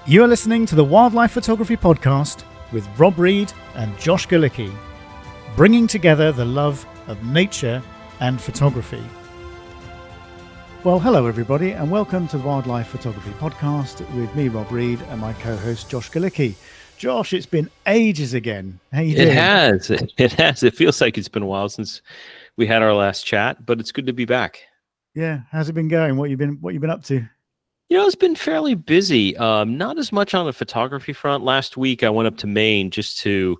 You are listening to the Wildlife Photography Podcast with Rob Reed and Josh Galicki, bringing together the love of nature and photography. Well, hello everybody, and welcome to the Wildlife Photography Podcast with me, Rob Reed, and my co-host Josh Galicki. Josh, it's been ages again. How you doing? It has. It feels like it's been a while since we had our last chat, but it's good to be back. Yeah, how's it been going? What you been up to? It's been fairly busy. Not as much on the photography front. Last week, I went up to Maine just to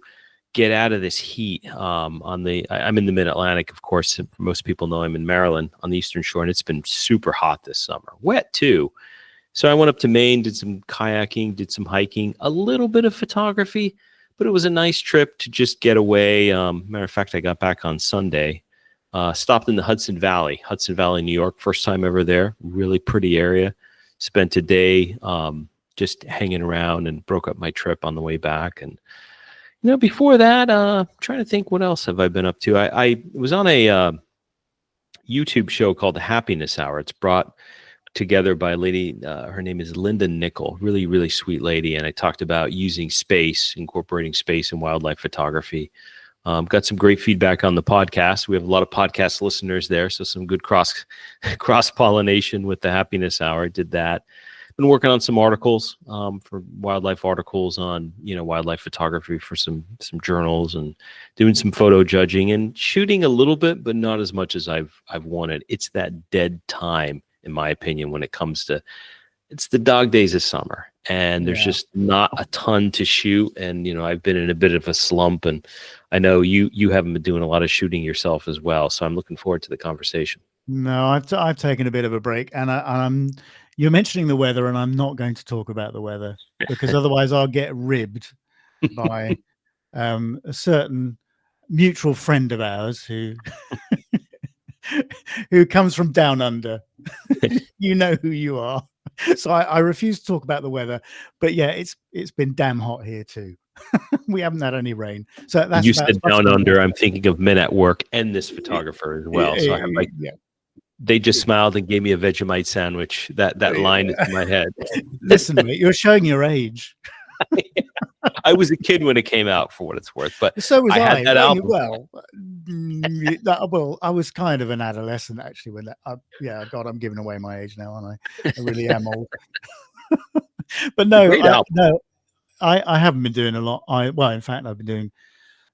get out of this heat. I'm in the Mid-Atlantic, of course. Most people know I'm in Maryland on the Eastern Shore, and it's been super hot this summer. Wet too. So I went up to Maine, did some kayaking, did some hiking, a little bit of photography, but it was a nice trip to just get away. Matter of fact, I got back on Sunday. Stopped in the Hudson Valley, New York. First time ever there. Really pretty area. Spent a day just hanging around and broke up my trip on the way back. And, before that, trying to think what else have I been up to. I was on a YouTube show called The Happiness Hour. It's brought together by a lady. Her name is Linda Nickel, really, really sweet lady. And I talked about using space, incorporating space in wildlife photography. Got some great feedback on the podcast. We have a lot of podcast listeners there, so some good cross pollination with the Happiness Hour. Did that. Been working on some articles for wildlife articles on wildlife photography for some journals, and doing some photo judging and shooting a little bit, but not as much as I've wanted. It's that dead time, in my opinion, when it comes to it's the dog days of summer, and there's just not a ton to shoot. And I've been in a bit of a slump, and I know you haven't been doing a lot of shooting yourself as well. So I'm looking forward to the conversation. No, I've taken a bit of a break, and you're mentioning the weather, and I'm not going to talk about the weather because otherwise I'll get ribbed by a certain mutual friend of ours who comes from down under. You know who you are. So I refuse to talk about the weather, but yeah, it's been damn hot here too. We haven't had any rain. So that's you said down under. I'm thinking of Men at Work and this photographer as well. So I have they just smiled and gave me a Vegemite sandwich. That line is in my head. Listen, mate, you're showing your age. I was a kid when it came out, for what it's worth, but so was I. had that album. Well, I was kind of an adolescent actually when that. God, I'm giving away my age now, aren't I? I really am old. But no, I haven't been doing a lot. In fact, I've been doing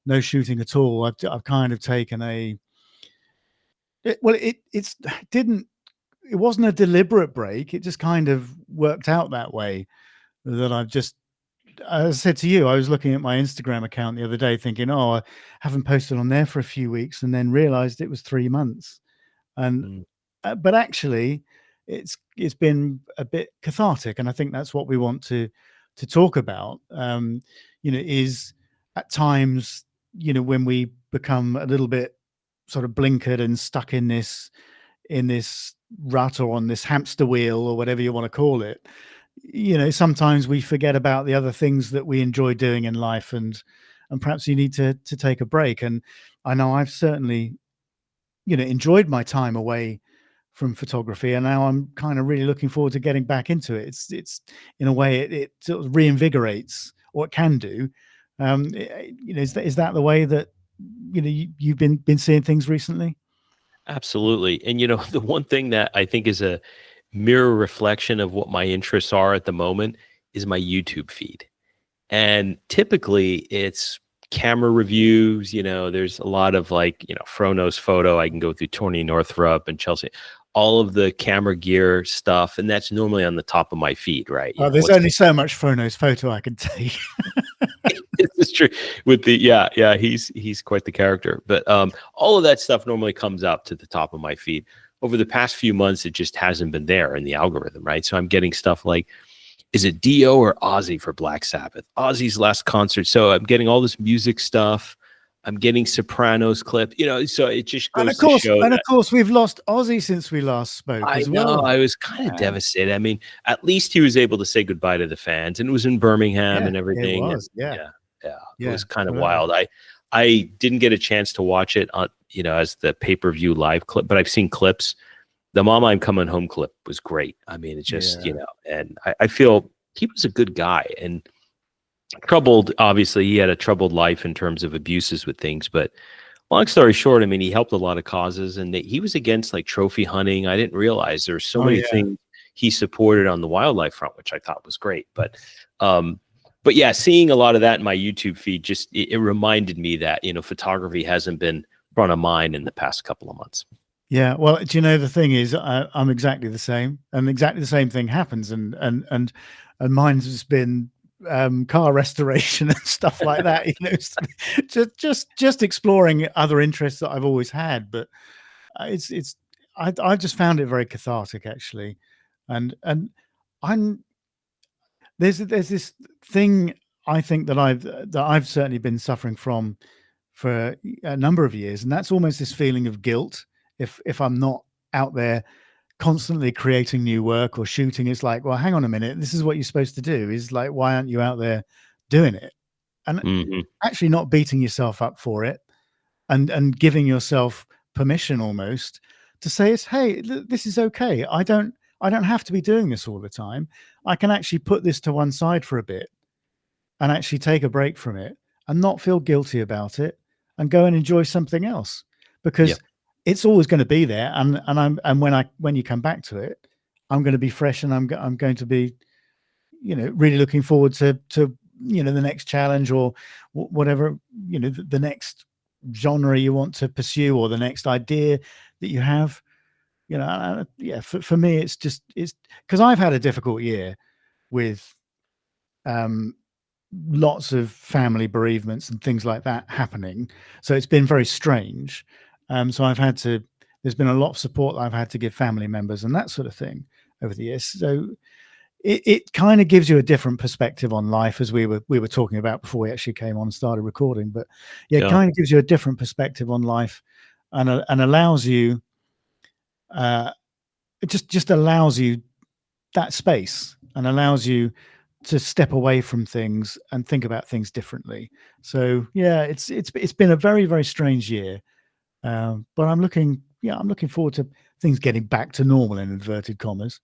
no shooting at all. I've kind of taken it wasn't a deliberate break. It just kind of worked out that way. That I've just, as I said to you, I was looking at my Instagram account the other day thinking, I haven't posted on there for a few weeks, and then realized it was 3 months. And but actually it's been a bit cathartic, and I think that's what we want to talk about. Is at times, when we become a little bit sort of blinkered and stuck in this rut or on this hamster wheel or whatever you want to call it. Sometimes we forget about the other things that we enjoy doing in life, and perhaps you need to take a break. And I know I've certainly, enjoyed my time away from photography, and now I'm kind of really looking forward to getting back into it. It's in a way it sort of reinvigorates, or it can do. Is that the way that you've been seeing things recently? Absolutely. And the one thing that I think is a mirror reflection of what my interests are at the moment is my YouTube feed. And typically it's camera reviews. There's a lot of Frono's Photo. I can go through Tony Northrup and Chelsea, all of the camera gear stuff. And that's normally on the top of my feed, right? There's only so much Frono's Photo I can take. This is true. With the he's quite the character. But all of that stuff normally comes up to the top of my feed. Over the past few months, it just hasn't been there in the algorithm, right? So I'm getting stuff like, is it Dio or Ozzy for Black Sabbath? Ozzy's last concert. So I'm getting all this music stuff. I'm getting Sopranos clip. So it just goes to show. And of course, we've lost Ozzy since we last spoke. I know. I was kind of devastated. I mean, at least he was able to say goodbye to the fans, and it was in Birmingham and everything. It was. It was kind of wild. I didn't get a chance to watch it on, as the pay-per-view live clip, but I've seen clips. The Mama I'm Coming Home clip was great. I mean, it's just, and I feel he was a good guy and troubled. Obviously, he had a troubled life in terms of abuses with things, but long story short, I mean, he helped a lot of causes, and he was against like trophy hunting. I didn't realize there's so Oh many yeah. things he supported on the wildlife front, which I thought was great. Um, but yeah, seeing a lot of that in my YouTube feed just it reminded me that photography hasn't been front of mind in the past couple of months. Yeah, well, do you know the thing is, I'm exactly the same, and exactly the same thing happens, and mine's has been car restoration and stuff like that. Just exploring other interests that I've always had, but it's I've just found it very cathartic actually, and I'm there's this thing I think that I've certainly been suffering from for a number of years, and that's almost this feeling of guilt if I'm not out there constantly creating new work or shooting. It's like, well, hang on a minute, this is what you're supposed to do. Is like, why aren't you out there doing it? And Hmm. actually not beating yourself up for it, and giving yourself permission almost to say, it's, hey, this is okay. I don't have to be doing this all the time. I can actually put this to one side for a bit and actually take a break from it and not feel guilty about it and go and enjoy something else, Yeah, because it's always going to be there. And when you come back to it, I'm going to be fresh, and I'm going to be, really looking forward to the next challenge, or whatever, the next genre you want to pursue, or the next idea that you have. Yeah, for me, it's because I've had a difficult year with um lots of family bereavements and things like that happening. So it's been very strange. So there's been a lot of support that I've had to give family members and that sort of thing over the years. So it kind of gives you a different perspective on life, as we were talking about before we actually came on and started recording. But yeah, it yeah, kind of gives you a different perspective on life, and allows you, uh, it just allows you that space, and allows you to step away from things and think about things differently. So yeah, it's been a very very strange year, but I'm looking forward to things getting back to normal in inverted commas.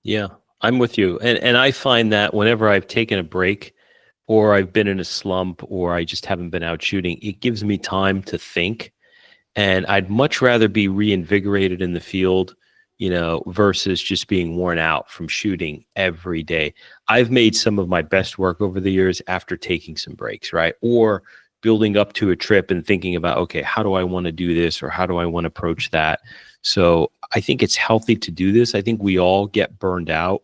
yeah. I'm with you, and I find that whenever I've taken a break, or I've been in a slump, or I just haven't been out shooting, it gives me time to think. And I'd much rather be reinvigorated in the field, versus just being worn out from shooting every day. I've made some of my best work over the years after taking some breaks, right? Or building up to a trip and thinking about, okay, how do I want to do this, or how do I want to approach that? So I think it's healthy to do this. I think we all get burned out.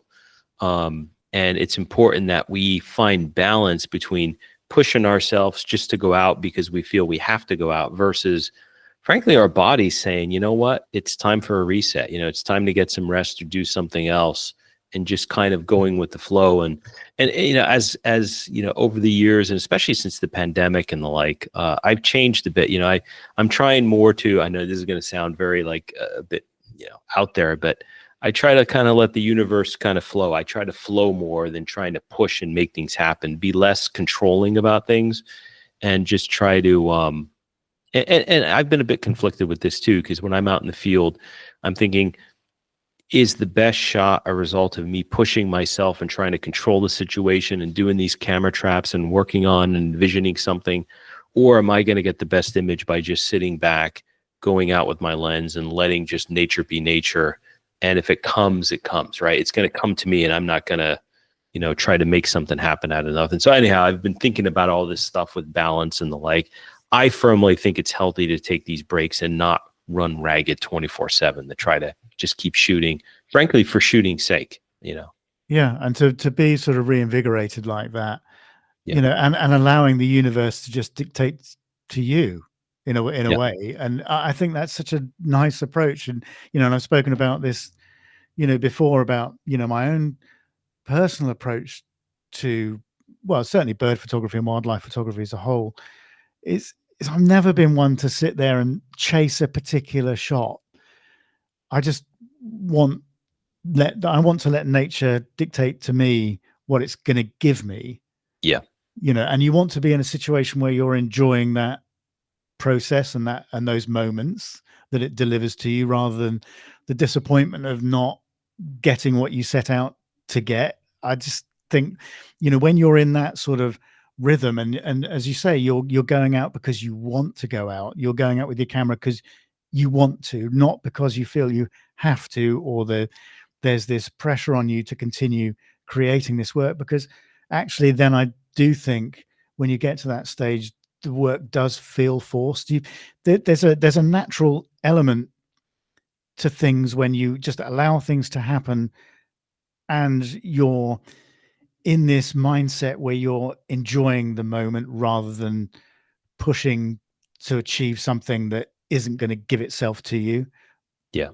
And it's important that we find balance between pushing ourselves just to go out because we feel we have to go out, versus frankly our body's saying, you know what, it's time for a reset. It's time to get some rest or do something else, and just kind of going with the flow. And as over the years, and especially since the pandemic and the like, I've changed a bit. I'm trying more to, I know this is going to sound very like a bit out there, but I try to kind of let the universe kind of flow. I try to flow more than trying to push and make things happen, be less controlling about things, and just try to and I've been a bit conflicted with this too, because when I'm out in the field, I'm thinking, is the best shot a result of me pushing myself and trying to control the situation and doing these camera traps and working on and envisioning something? Or am I going to get the best image by just sitting back, going out with my lens and letting just nature be nature? And if it comes, it comes, right? It's going to come to me, and I'm not going to, try to make something happen out of nothing. So anyhow, I've been thinking about all this stuff with balance and the like. I firmly think it's healthy to take these breaks and not run ragged 24/7, to try to just keep shooting, frankly, for shooting's sake. Yeah, and to be sort of reinvigorated like that, Yeah. and allowing the universe to just dictate to you in a Yeah. way. And I think that's such a nice approach. And I've spoken about this, before, about my own personal approach to, well, certainly bird photography and wildlife photography as a whole. Is I've never been one to sit there and chase a particular shot. I just want I want to let nature dictate to me what it's going to give me. Yeah. And you want to be in a situation where you're enjoying that process and those moments that it delivers to you, rather than the disappointment of not getting what you set out to get. I just think, when you're in that sort of rhythm, and as you say, you're going out because you want to go out. You're going out with your camera because you want to, not because you feel you have to, or there's this pressure on you to continue creating this work. Because actually, then I do think when you get to that stage, the work does feel forced. There's a natural element to things when you just allow things to happen, and you're in this mindset where you're enjoying the moment rather than pushing to achieve something that isn't going to give itself to you. Yeah,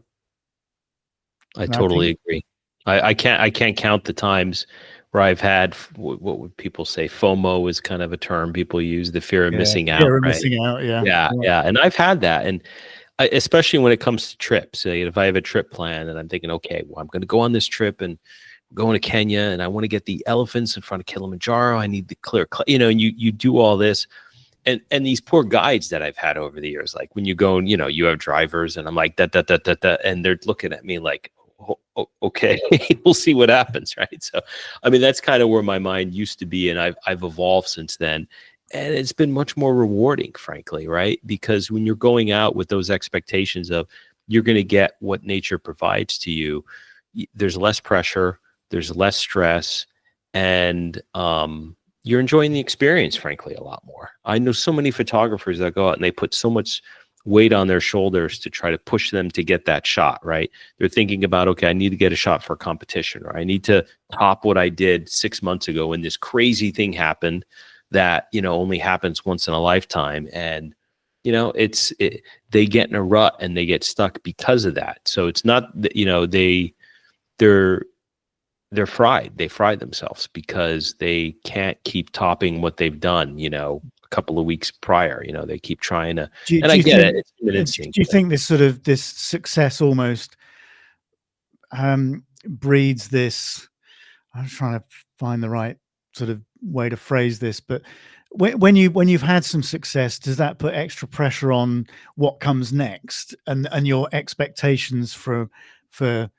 I And I think, totally agree. I can't count the times where I've had what would people say? FOMO is kind of a term people use, the fear of yeah, missing out, fear of right? missing out. Yeah, Yeah, yeah. yeah, and I've had that, and especially when it comes to trips. If I have a trip plan and I'm thinking, okay, well, I'm going to go on this trip and going to Kenya, and I want to get the elephants in front of Kilimanjaro. I need the clear, and you do all this, and these poor guides that I've had over the years, like when you go and you have drivers, and I'm like that, and they're looking at me like, okay, we'll see what happens, right? So, I mean, that's kind of where my mind used to be, and I've evolved since then, and it's been much more rewarding, frankly, right? Because when you're going out with those expectations of you're going to get what nature provides to you, there's less pressure, there's less stress, and you're enjoying the experience, frankly, a lot more. I know so many photographers that go out and they put so much weight on their shoulders to try to push them to get that shot, right? They're thinking about, okay, I need to get a shot for a competition, or I need to top what I did 6 months ago when this crazy thing happened that, only happens once in a lifetime. And, they get in a rut and they get stuck because of that. So it's not that, they're fried. They fry themselves because they can't keep topping what they've done, a couple of weeks prior. They keep trying to, and Do I you get it. think? It's human Do instinct. you think this success almost breeds this? I'm trying to find the right sort of way to phrase this, but when you've had some success, does that put extra pressure on what comes next, and your expectations for the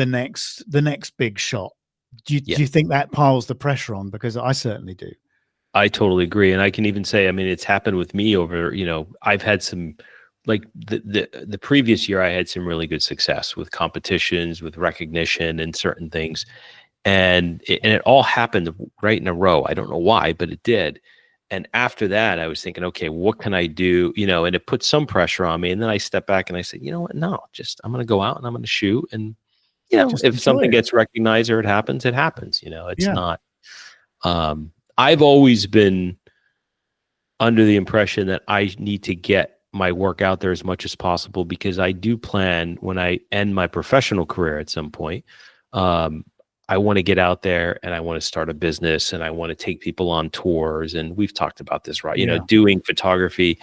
next big shot? Do you Yes, think that piles the pressure on? Because I certainly do. I totally agree. And I can even say, I mean, it's happened with me over, I've had some, like the previous year, I had some really good success with competitions, with recognition and certain things. And it all happened right in a row. I don't know why, but it did. And after that, I was thinking, okay, what can I do? And it put some pressure on me. And then I stepped back and I said, you know what? No, just I'm going to go out and I'm going to shoot. And Just if enjoy something it. gets recognized or it happens, it happens. It's Yeah, not. I've always been under the impression that I need to get my work out there as much as possible, because I do plan, when I end my professional career at some point, I want to get out there and I want to start a business and I want to take people on tours. And we've talked about this, right? yeah, Doing photography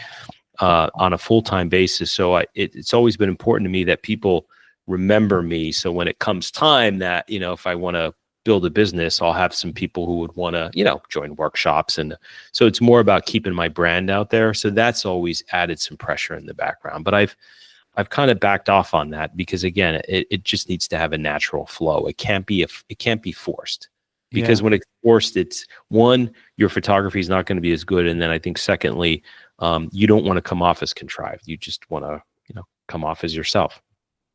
on a full-time basis. So it's always been important to me that people remember me. So when it comes time that, if I want to build a business, I'll have some people who would want to, join workshops. And so it's more about keeping my brand out there. So that's always added some pressure in the background. But I've kind of backed off on that because, again, it just needs to have a natural flow. It can't be forced, because yeah. when it's forced, it's one, your photography is not going to be as good. And then I think secondly, you don't want to come off as contrived. You just want to, come off as yourself.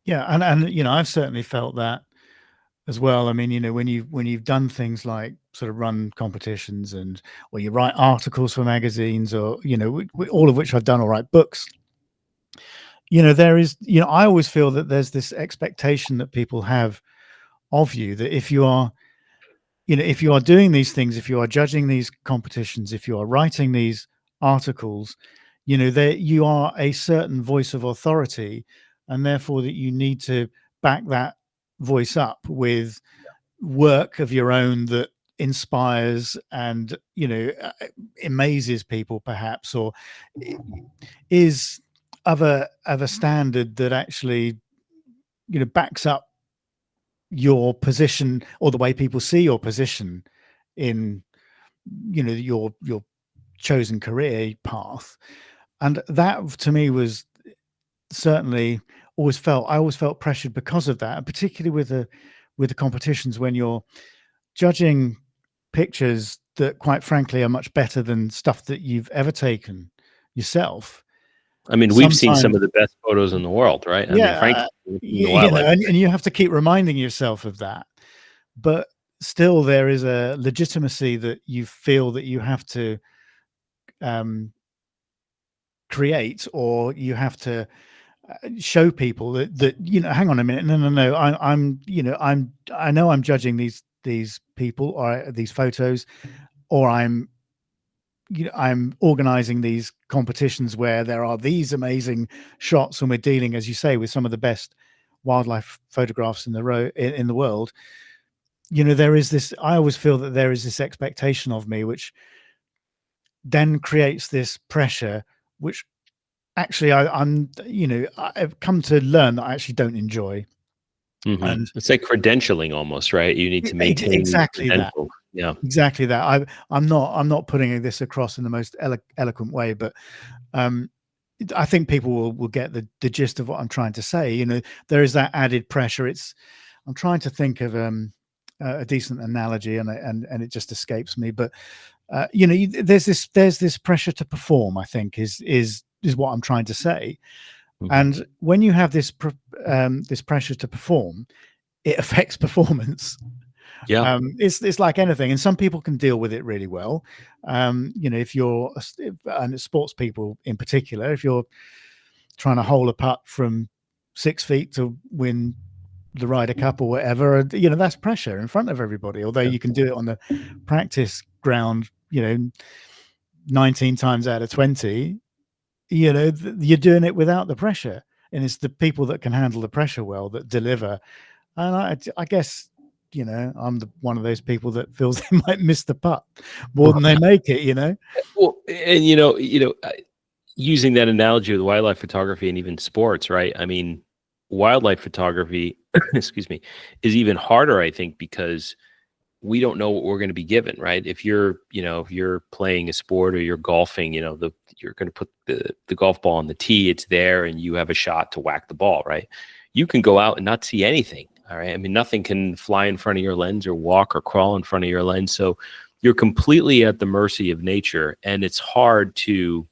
Yeah, and I've certainly felt that as well. I mean, when you've done things like sort of run competitions, or you write articles for magazines, or all of which I've done, or write books. There is, I always feel that there's this expectation that people have of you, that if you are doing these things, if you are judging these competitions, if you are writing these articles, that you are a certain voice of authority, and therefore that you need to back that voice up with work of your own that inspires and amazes people, perhaps, or is of a standard that actually backs up your position, or the way people see your position in your chosen career path. And that, to me, was certainly I always felt pressured because of that, and particularly with the competitions, when you're judging pictures that, quite frankly, are much better than stuff that you've ever taken yourself. I mean, we've seen some Sometimes, of the best photos in the world, right? I mean, yeah, frankly, from the you know, wildlife. and you have to keep reminding yourself of that. But still, there is a legitimacy that you feel that you have to um, create, or you have to show people that hang on a minute, no, I'm I know I'm judging these people or these photos, or I'm organizing these competitions where there are these amazing shots, and we're dealing, as you say, with some of the best wildlife photographs in the world. There is this, I always feel that there is this expectation of me, which then creates this pressure, which actually I've come to learn that I actually don't enjoy. And It's like credentialing almost, right? You need to maintain your exactly that. credentials. Yeah. Exactly that. I'm not putting this across in the most eloquent way, but um, I think people will get the gist of what I'm trying to say. There is that added pressure. I'm trying to think of a decent analogy, and it just escapes me. But there's this pressure to perform, I think, is what I'm trying to say. And when you have this pressure to perform, it affects performance. Yeah. It's like anything, and some people can deal with it really well. If you're and sports people in particular, if you're trying to hole a putt from 6 feet to win the Ryder Cup or whatever, that's pressure in front of everybody. Although Yeah. you can do it on the practice ground, 19 times out of 20, you're doing it without the pressure, and it's the people that can handle the pressure well that deliver. And I guess I'm one of those people that feels they might miss the putt more than they make it. Well, and using that analogy with wildlife photography and even sports, right? I mean, wildlife photography, excuse me, is even harder, I think, because we don't know what we're going to be given, right? If you're playing a sport or you're golfing, you're going to put the golf ball on the tee, it's there, and you have a shot to whack the ball, right? You can go out and not see anything. All right. I mean, nothing can fly in front of your lens or walk or crawl in front of your lens. So you're completely at the mercy of nature, and it's hard to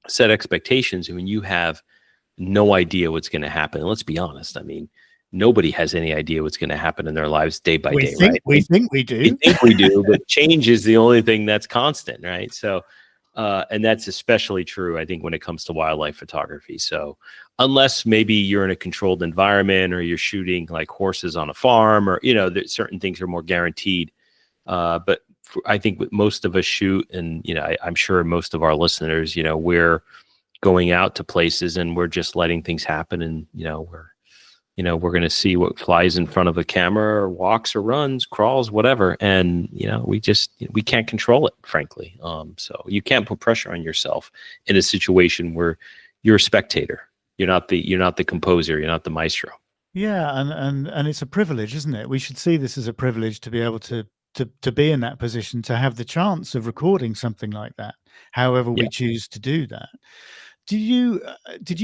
set expectations when you have no idea what's going to happen. And let's be honest. I mean, nobody has any idea what's going to happen in their lives day by We day, think right? we think we We do. think we do, but change is the only thing that's constant, right? So, and that's especially true, I think, when it comes to wildlife photography. So, unless maybe you're in a controlled environment or you're shooting like horses on a farm, or certain things are more guaranteed. But I think with most of us shoot, and I'm sure most of our listeners, we're going out to places and we're just letting things happen, and we're going to see what flies in front of a camera, or walks or runs, crawls, whatever. And, we can't control it, frankly. So you can't put pressure on yourself in a situation where you're a spectator. You're not the composer. You're not the maestro. Yeah, and it's a privilege, isn't it? We should see this as a privilege to be able to be in that position, to have the chance of recording something like that, however Yeah. we choose to do that. Did you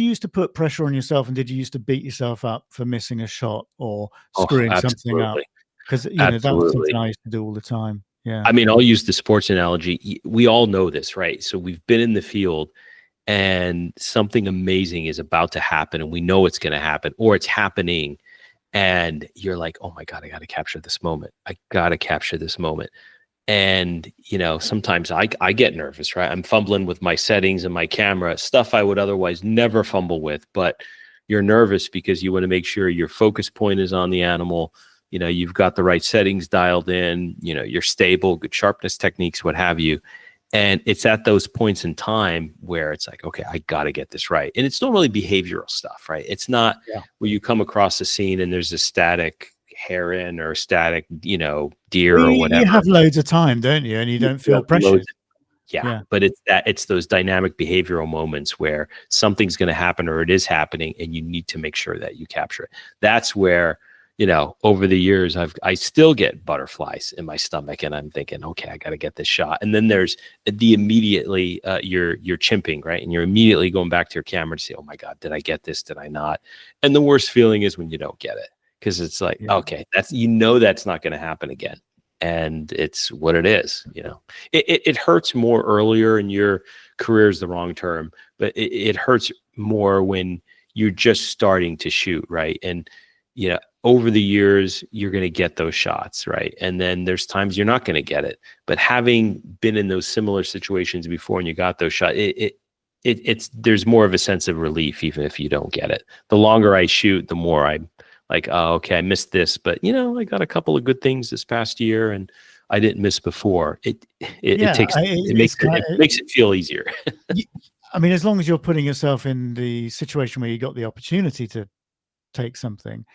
used to put pressure on yourself, and did you used to beat yourself up for missing a shot or Oh, screwing something up? absolutely. Because that was something Absolutely. I used to do all the time. Yeah. I mean, I'll use the sports analogy. We all know this, right? So we've been in the field and something amazing is about to happen, and we know it's going to happen, or it's happening. And you're like, oh my God, I got to capture this moment. I got to capture this moment. And, sometimes I get nervous, right? I'm fumbling with my settings and my camera, stuff I would otherwise never fumble with. But you're nervous because you want to make sure your focus point is on the animal. You've got the right settings dialed in, you're stable, good sharpness techniques, what have you. And it's at those points in time where it's like, okay, I got to get this right. And it's normally behavioral stuff, right? It's not Yeah. where you come across a scene and there's a static heron or static, deer Well, or you whatever. have loads of time, don't you? And you don't You feel have loads. pressured. Yeah, Yeah. but it's those dynamic behavioral moments where something's going to happen or it is happening, and you need to make sure that you capture it. That's where, over the years, I still get butterflies in my stomach, and I'm thinking, okay, I got to get this shot. And then there's the immediately you're chimping, right, and you're immediately going back to your camera to say, oh my God, did I get this? Did I not? And the worst feeling is when you don't get it, because it's like, Yeah. okay, that's not going to happen again. and it's what it is. It hurts more earlier in your career is the wrong term, but it hurts more when you're just starting to shoot, right? And over the years you're going to get those shots, right? And then there's times you're not going to get it. But having been in those similar situations before and you got those shots, it's there's more of a sense of relief even if you don't get it. The longer I shoot, the more I'm like, oh, okay, I missed this, but I got a couple of good things this past year and I didn't miss before. It Yeah, takes it's it kind makes it feel easier. I mean, as long as you're putting yourself in the situation where you got the opportunity to take something.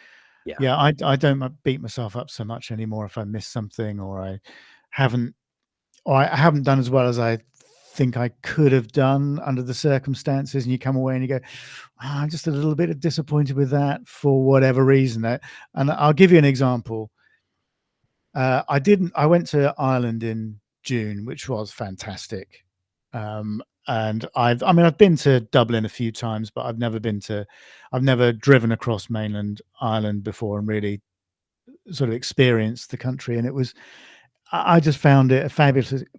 Yeah. Yeah, I don't beat myself up so much anymore if I miss something haven't or I haven't done as well as I think I could have done under the circumstances, and you come away and you go, I'm just a little bit disappointed with that for whatever reason. And I'll give you an example. I went to Ireland in June, which was fantastic. And I've been to Dublin a few times, but I've never driven across mainland Ireland before and really sort of experienced the country. And I just found it a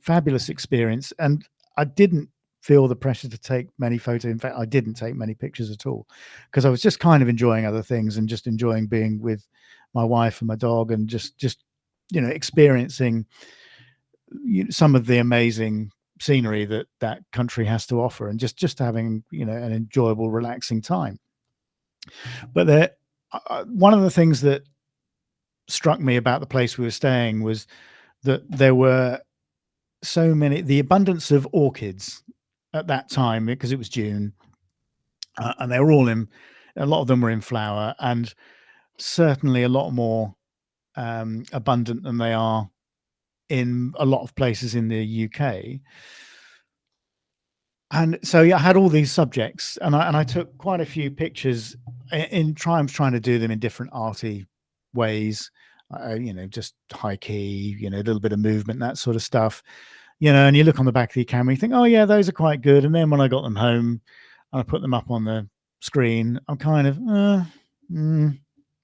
fabulous experience. And I didn't feel the pressure to take many photos. In fact, I didn't take many pictures at all because I was just kind of enjoying other things and just enjoying being with my wife and my dog and just experiencing some of the amazing scenery that country has to offer and just having an enjoyable, relaxing time. But one of the things that struck me about the place we were staying was that there were the abundance of orchids at that time, because it was June, and they were a lot of them were in flower, and certainly a lot more abundant than they are in a lot of places in the UK. And so I had all these subjects, and I took quite a few pictures trying to do them in different arty ways, just high key, a little bit of movement, that sort of stuff, and you look on the back of your camera, you think, oh yeah, those are quite good. And then when I got them home and I put them up on the screen, I'm kind of,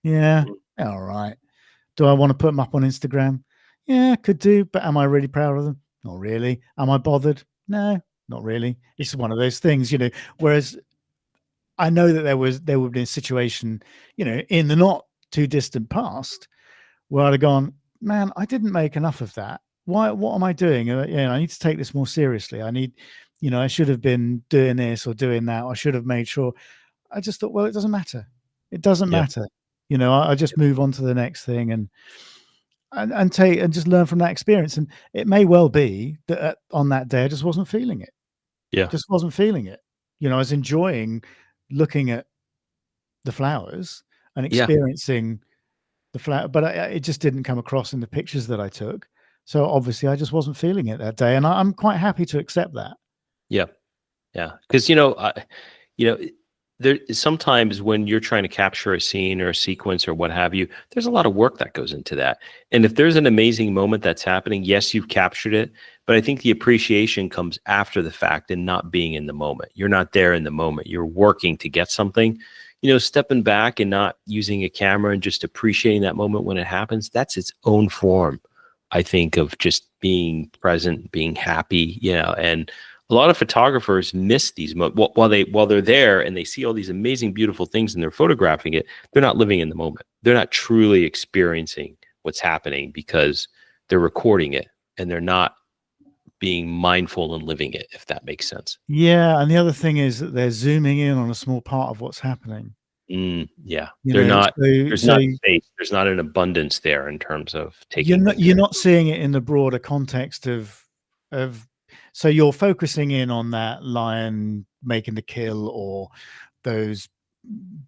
yeah, all right. Do I want to put them up on Instagram? Yeah, could do, but am I really proud of them? Not really. Am I bothered? No, not really. It's one of those things, whereas I know that there would be a situation, in the not too distant past where I'd have gone, man, I didn't make enough of that. What am I doing? I need to take this more seriously. I should have been doing this or doing that. I should have made sure. I just thought, well, it doesn't matter. It doesn't Yeah. matter. I just move on to the next thing and take and just learn from that experience. And it may well be that on that day I just wasn't feeling it. Yeah. Just wasn't feeling it. I was enjoying looking at the flowers and Yeah. experiencing the flower, but it just didn't come across in the pictures that I took. So obviously I just wasn't feeling it that day, and I'm quite happy to accept that. Yeah. Yeah. Because there sometimes when you're trying to capture a scene or a sequence or what have you, there's a lot of work that goes into that. And if there's an amazing moment that's happening, yes, you've captured it, but I think the appreciation comes after the fact and not being in the moment. You're not there in the moment. You're working to get something. Stepping back and not using a camera and just appreciating that moment when it happens, that's its own form, I think, of just being present, being happy, and a lot of photographers miss these while they're there and they see all these amazing, beautiful things and they're photographing it. They're not living in the moment. They're not truly experiencing what's happening because they're recording it and they're not being mindful and living it, if that makes sense. Yeah, and the other thing is that they're zooming in on a small part of what's happening. Yeah, They're not. There's not space. There's not an abundance there in terms of taking. You're not seeing it in the broader context of. So you're focusing in on that lion making the kill, or those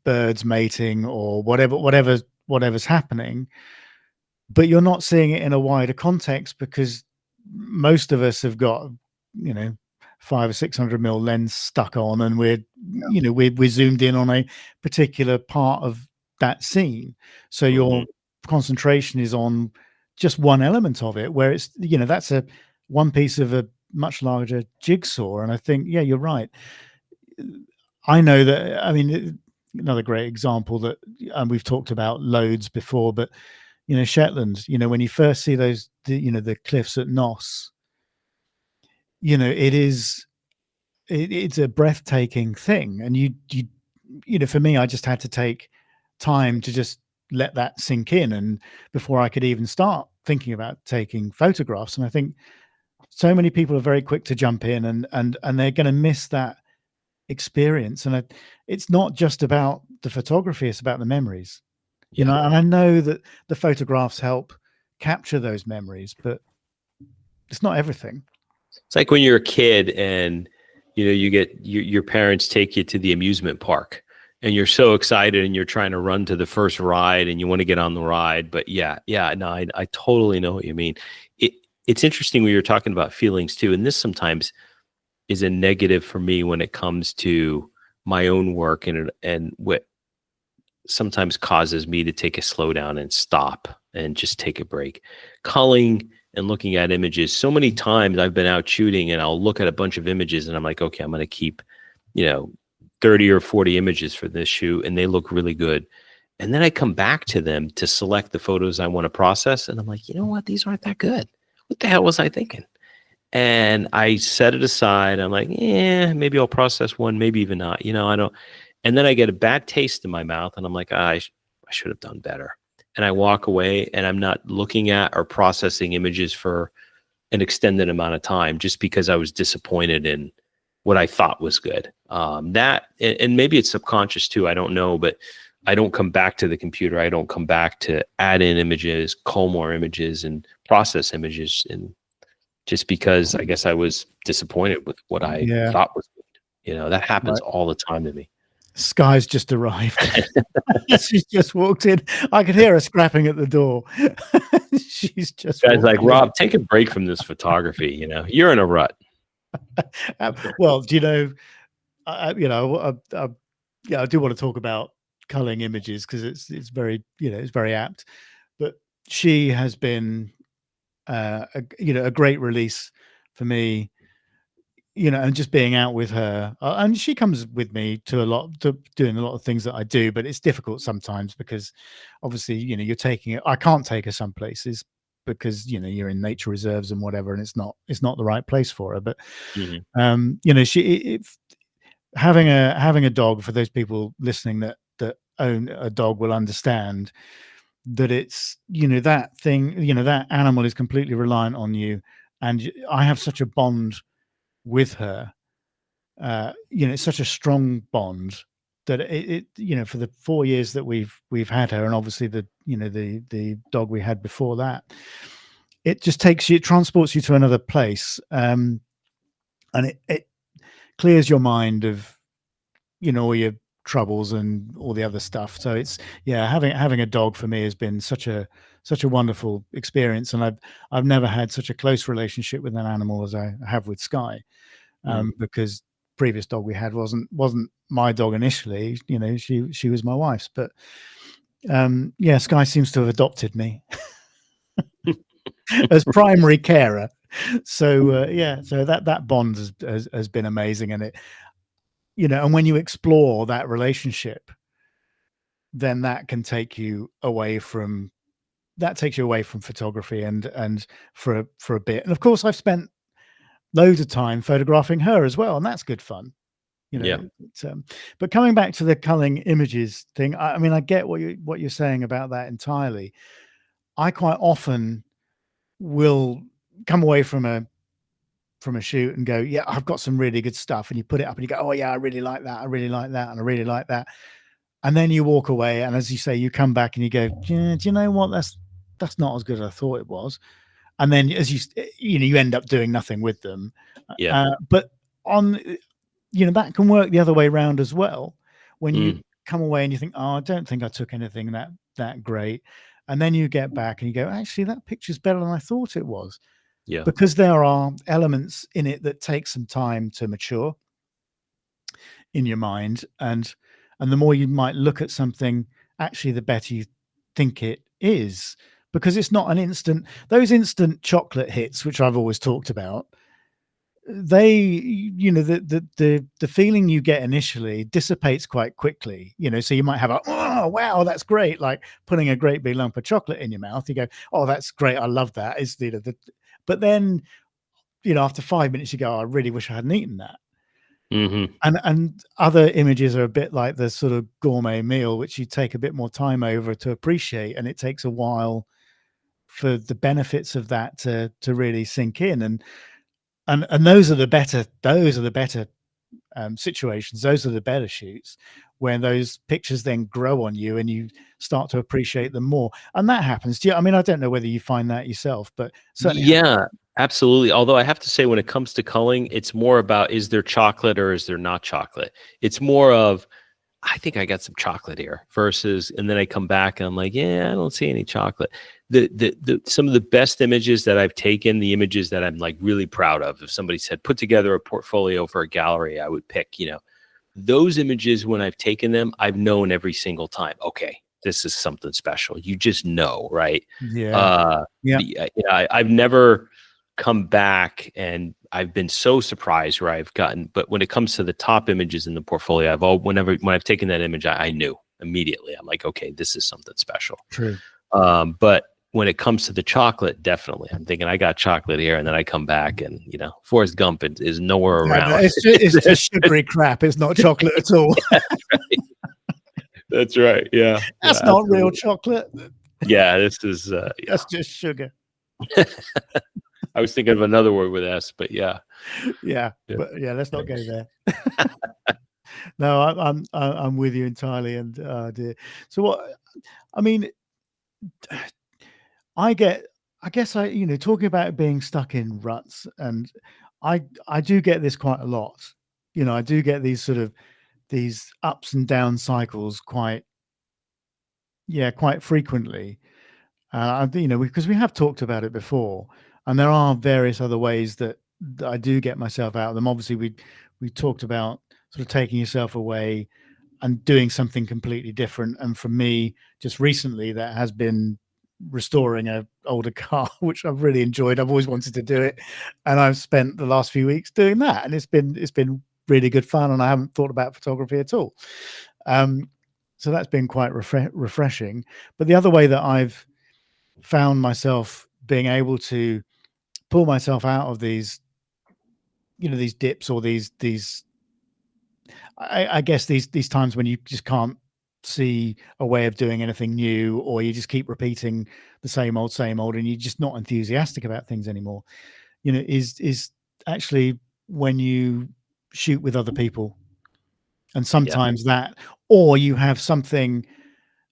birds mating, or whatever's happening, but you're not seeing it in a wider context because most of us have got 500 or 600 mil lens stuck on, and we're zoomed in on a particular part of that scene, so your concentration is on just one element of it, where it's that's a one piece of a much larger jigsaw. And I think, yeah, you're right. I know that, I mean, another great example that, and we've talked about loads before, but Shetland, when you first see those the cliffs at Nos, it's a breathtaking thing. And for me, I just had to take time to just let that sink in, and before I could even start thinking about taking photographs. And I think so many people are very quick to jump in, and they're going to miss that experience. And it's not just about the photography, it's about the memories, Yeah. and I know that the photographs help capture those memories, but it's not everything. It's like when you're a kid and you get your parents take you to the amusement park and you're so excited and you're trying to run to the first ride and you want to get on the ride. But yeah, no, I totally know what you mean. It's interesting when you're talking about feelings too. And this sometimes is a negative for me when it comes to my own work, and what sometimes causes me to take a slow down and stop and just take a break. Culling and looking at images. So many times I've been out shooting and I'll look at a bunch of images and I'm like, okay, I'm going to keep, 30 or 40 images for this shoot, and they look really good. And then I come back to them to select the photos I want to process. And I'm like, you know what? These aren't that good. What the hell was I thinking? And I set it aside. I'm like, yeah, maybe I'll process one, maybe even not. I don't. And then I get a bad taste in my mouth and I'm like, I should have done better. And I walk away and I'm not looking at or processing images for an extended amount of time just because I was disappointed in what I thought was good. And maybe it's subconscious too. I don't know, but I don't come back to the computer. I don't come back to add in images, cull more images, and process images. And just because I guess I was disappointed with what I Yeah, thought was good. That happens right. all the time to me. Sky's just arrived. She's just walked in. I could hear her scrapping at the door. She's just Guys like, walked in. Rob, take a break from this photography. You're in a rut. Well, do you know? I do want to talk about culling images because it's very it's very apt. But she has been a great release for me. And just being out with her, and she comes with me to doing a lot of things that I do, but it's difficult sometimes because obviously, you're taking it. I can't take her some places because, you're in nature reserves and whatever, and it's not the right place for her. But, Mhm. having a dog, for those people listening that own a dog, will understand that it's, that thing, that animal is completely reliant on you. And I have such a bond with her. It's such a strong bond that for the 4 years that we've had her, and obviously the dog we had before that, it just it transports you to another place, and it clears your mind of all your troubles and all the other stuff. So it's having a dog for me has been such a wonderful experience, and I've never had such a close relationship with an animal as I have with Sky. Because previous dog we had wasn't my dog initially. She was my wife's, but Sky seems to have adopted me as primary carer. So so that bond has been amazing. And and when you explore that relationship, then that can take you away from photography and for a bit. And of course, I've spent loads of time photographing her as well, and that's good fun. Yeah. But coming back to the culling images thing, I mean, I get what you're saying about that entirely. I quite often will come away from a shoot and go, yeah, I've got some really good stuff, and you put it up and you go, oh yeah, I really like that, I really like that, and I really like that. And then you walk away, and as you say, you come back and you go, yeah, do you know what, that's not as good as I thought it was. And then as you end up doing nothing with them. Yeah. But on that can work the other way around as well. When you come away and you think, oh, I don't think I took anything that great, and then you get back and you go, actually, that picture's better than I thought it was. Yeah. Because there are elements in it that take some time to mature in your mind, and the more you might look at something, actually the better you think it is, because it's not an instant. Those instant chocolate hits, which I've always talked about, they, the feeling you get initially dissipates quite quickly. So you might have a, oh wow, that's great, like putting a great big lump of chocolate in your mouth. You go, oh, that's great, I love that. It's but then after 5 minutes you go, oh, I really wish I hadn't eaten that. Mm-hmm. And other images are a bit like the sort of gourmet meal, which you take a bit more time over to appreciate, and it takes a while for the benefits of that to really sink in. And those are the better situations. Those are the better shoots, when those pictures then grow on you and you start to appreciate them more. And that happens to you. I mean, I don't know whether you find that yourself, but certainly Yeah, absolutely. Although I have to say, when it comes to culling, it's more about, is there chocolate or is there not chocolate? It's more of, I think I got some chocolate here, versus, and then I come back and I'm like, yeah, I don't see any chocolate. The some of the best images that I've taken, the images that I'm like really proud of, if somebody said put together a portfolio for a gallery, I would pick, those images. When I've taken them, I've known every single time, okay, this is something special. You just know, right? yeah, Uh, yeah, I've never come back and I've been so surprised where I've gotten. But when it comes to the top images in the portfolio, when I've taken that image, I knew immediately. I'm like, okay, this is something special. true. But when it comes to the chocolate, definitely, I'm thinking I got chocolate here, and then I come back and Forrest Gump is nowhere around. It's just sugary crap. It's not chocolate at all. That's right. Yeah, That's not absolutely. real chocolate. Yeah, this is. That's just sugar. I was thinking of another word with S, but yeah. Yeah, but yeah, let's not go there. No, I'm with you entirely. And dear. So what? I mean, I guess talking about being stuck in ruts, and I do get this quite a lot. I do get these ups and down cycles quite frequently. Because we have talked about it before, and there are various other ways that I do get myself out of them. Obviously, we talked about sort of taking yourself away and doing something completely different. And for me, just recently, that has been restoring a older car, which I've really enjoyed. I've always wanted to do it, and I've spent the last few weeks doing that, and it's been really good fun. And I haven't thought about photography at all. So that's been quite refreshing. But the other way that I've found myself being able to pull myself out of these dips, or these I guess these times when you just can't see a way of doing anything new, or you just keep repeating the same old, and you're just not enthusiastic about things anymore, is actually when you shoot with other people. And Yeah. sometimes that, or you have something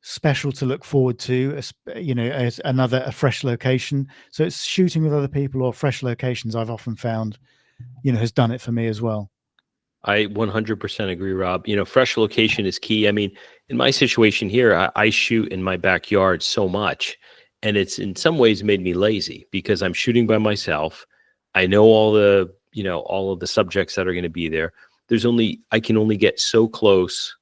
special to look forward to, as a fresh location. So it's shooting with other people or fresh locations, I've often found, has done it for me as well. I 100% agree, Rob. Fresh location is key. I mean, in my situation here, I shoot in my backyard so much, and it's in some ways made me lazy because I'm shooting by myself. I know all of the subjects that are going to be there. I can only get so close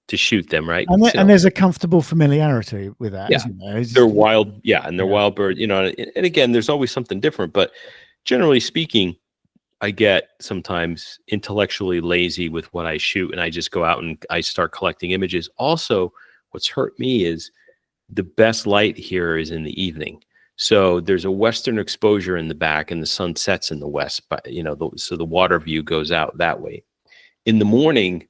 to shoot them, right? And there's a comfortable familiarity with that, Yeah, isn't there? they're wild. Yeah, and they're Yeah. wild bird. And again, there's always something different. But generally speaking, I get sometimes intellectually lazy with what I shoot, and I just go out and I start collecting images. Also, what's hurt me is the best light here is in the evening. So there's a western exposure in the back, and the sun sets in the west. But so the water view goes out that way. In the morning,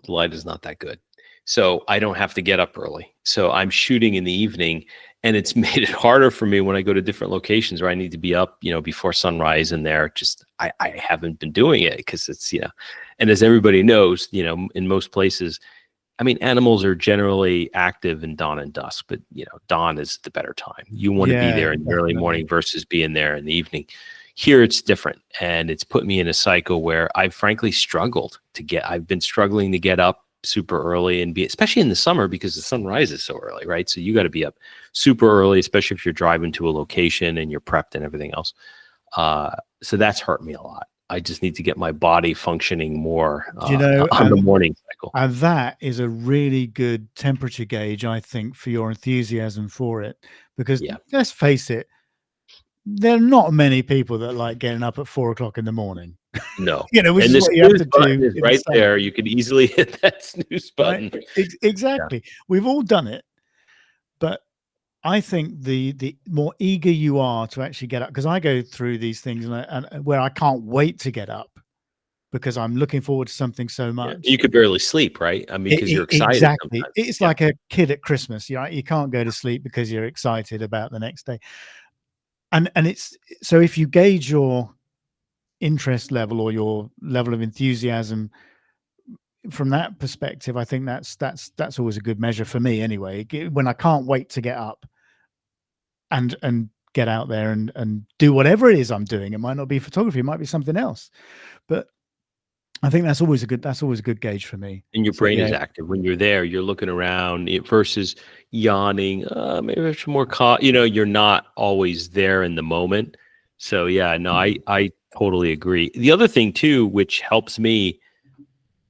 the light is not that good. So I don't have to get up early. So I'm shooting in the evening, and it's made it harder for me when I go to different locations where I need to be up, before sunrise. And there, just I haven't been doing it because it's, and as everybody knows, in most places, I mean, animals are generally active in dawn and dusk, but dawn is the better time. You want to be Yeah, there in the early definitely. morning versus being there in the evening. Here it's different, and it's put me in a cycle where I've frankly I've been struggling to get up super early and especially in the summer, because the sun rises so early, right? So you got to be up super early, especially if you're driving to a location and you're prepped and everything else. So that's hurt me a lot. I just need to get my body functioning more on the morning cycle. And that is a really good temperature gauge, I think, for your enthusiasm for it. Because let's face it, there are not many people that like getting up at 4 o'clock in the morning, No. which And is the what you have to snooze button do is in the right summer, there. You could easily hit that snooze right? button. Yeah. Exactly. We've all done it, but I think the more eager you are to actually get up, because I go through these things and where I can't wait to get up because I'm looking forward to something so Yeah. You much. could barely sleep, right? I mean, because you're excited Exactly. sometimes. It's Yeah. like a kid at Christmas. You can't go to sleep because you're excited about the next day. And it's so if you gauge your interest level or your level of enthusiasm from that perspective, I think that's always a good measure for me anyway. When I can't wait to get up and get out there and do whatever it is I'm doing. It might not be photography, it might be something else. But I think that's always a good gauge for me. And your So brain yeah, is active. When you're there, you're looking around versus yawning. Maybe there's some more you're not always there in the moment. So yeah, no, I totally agree. The other thing too, which helps me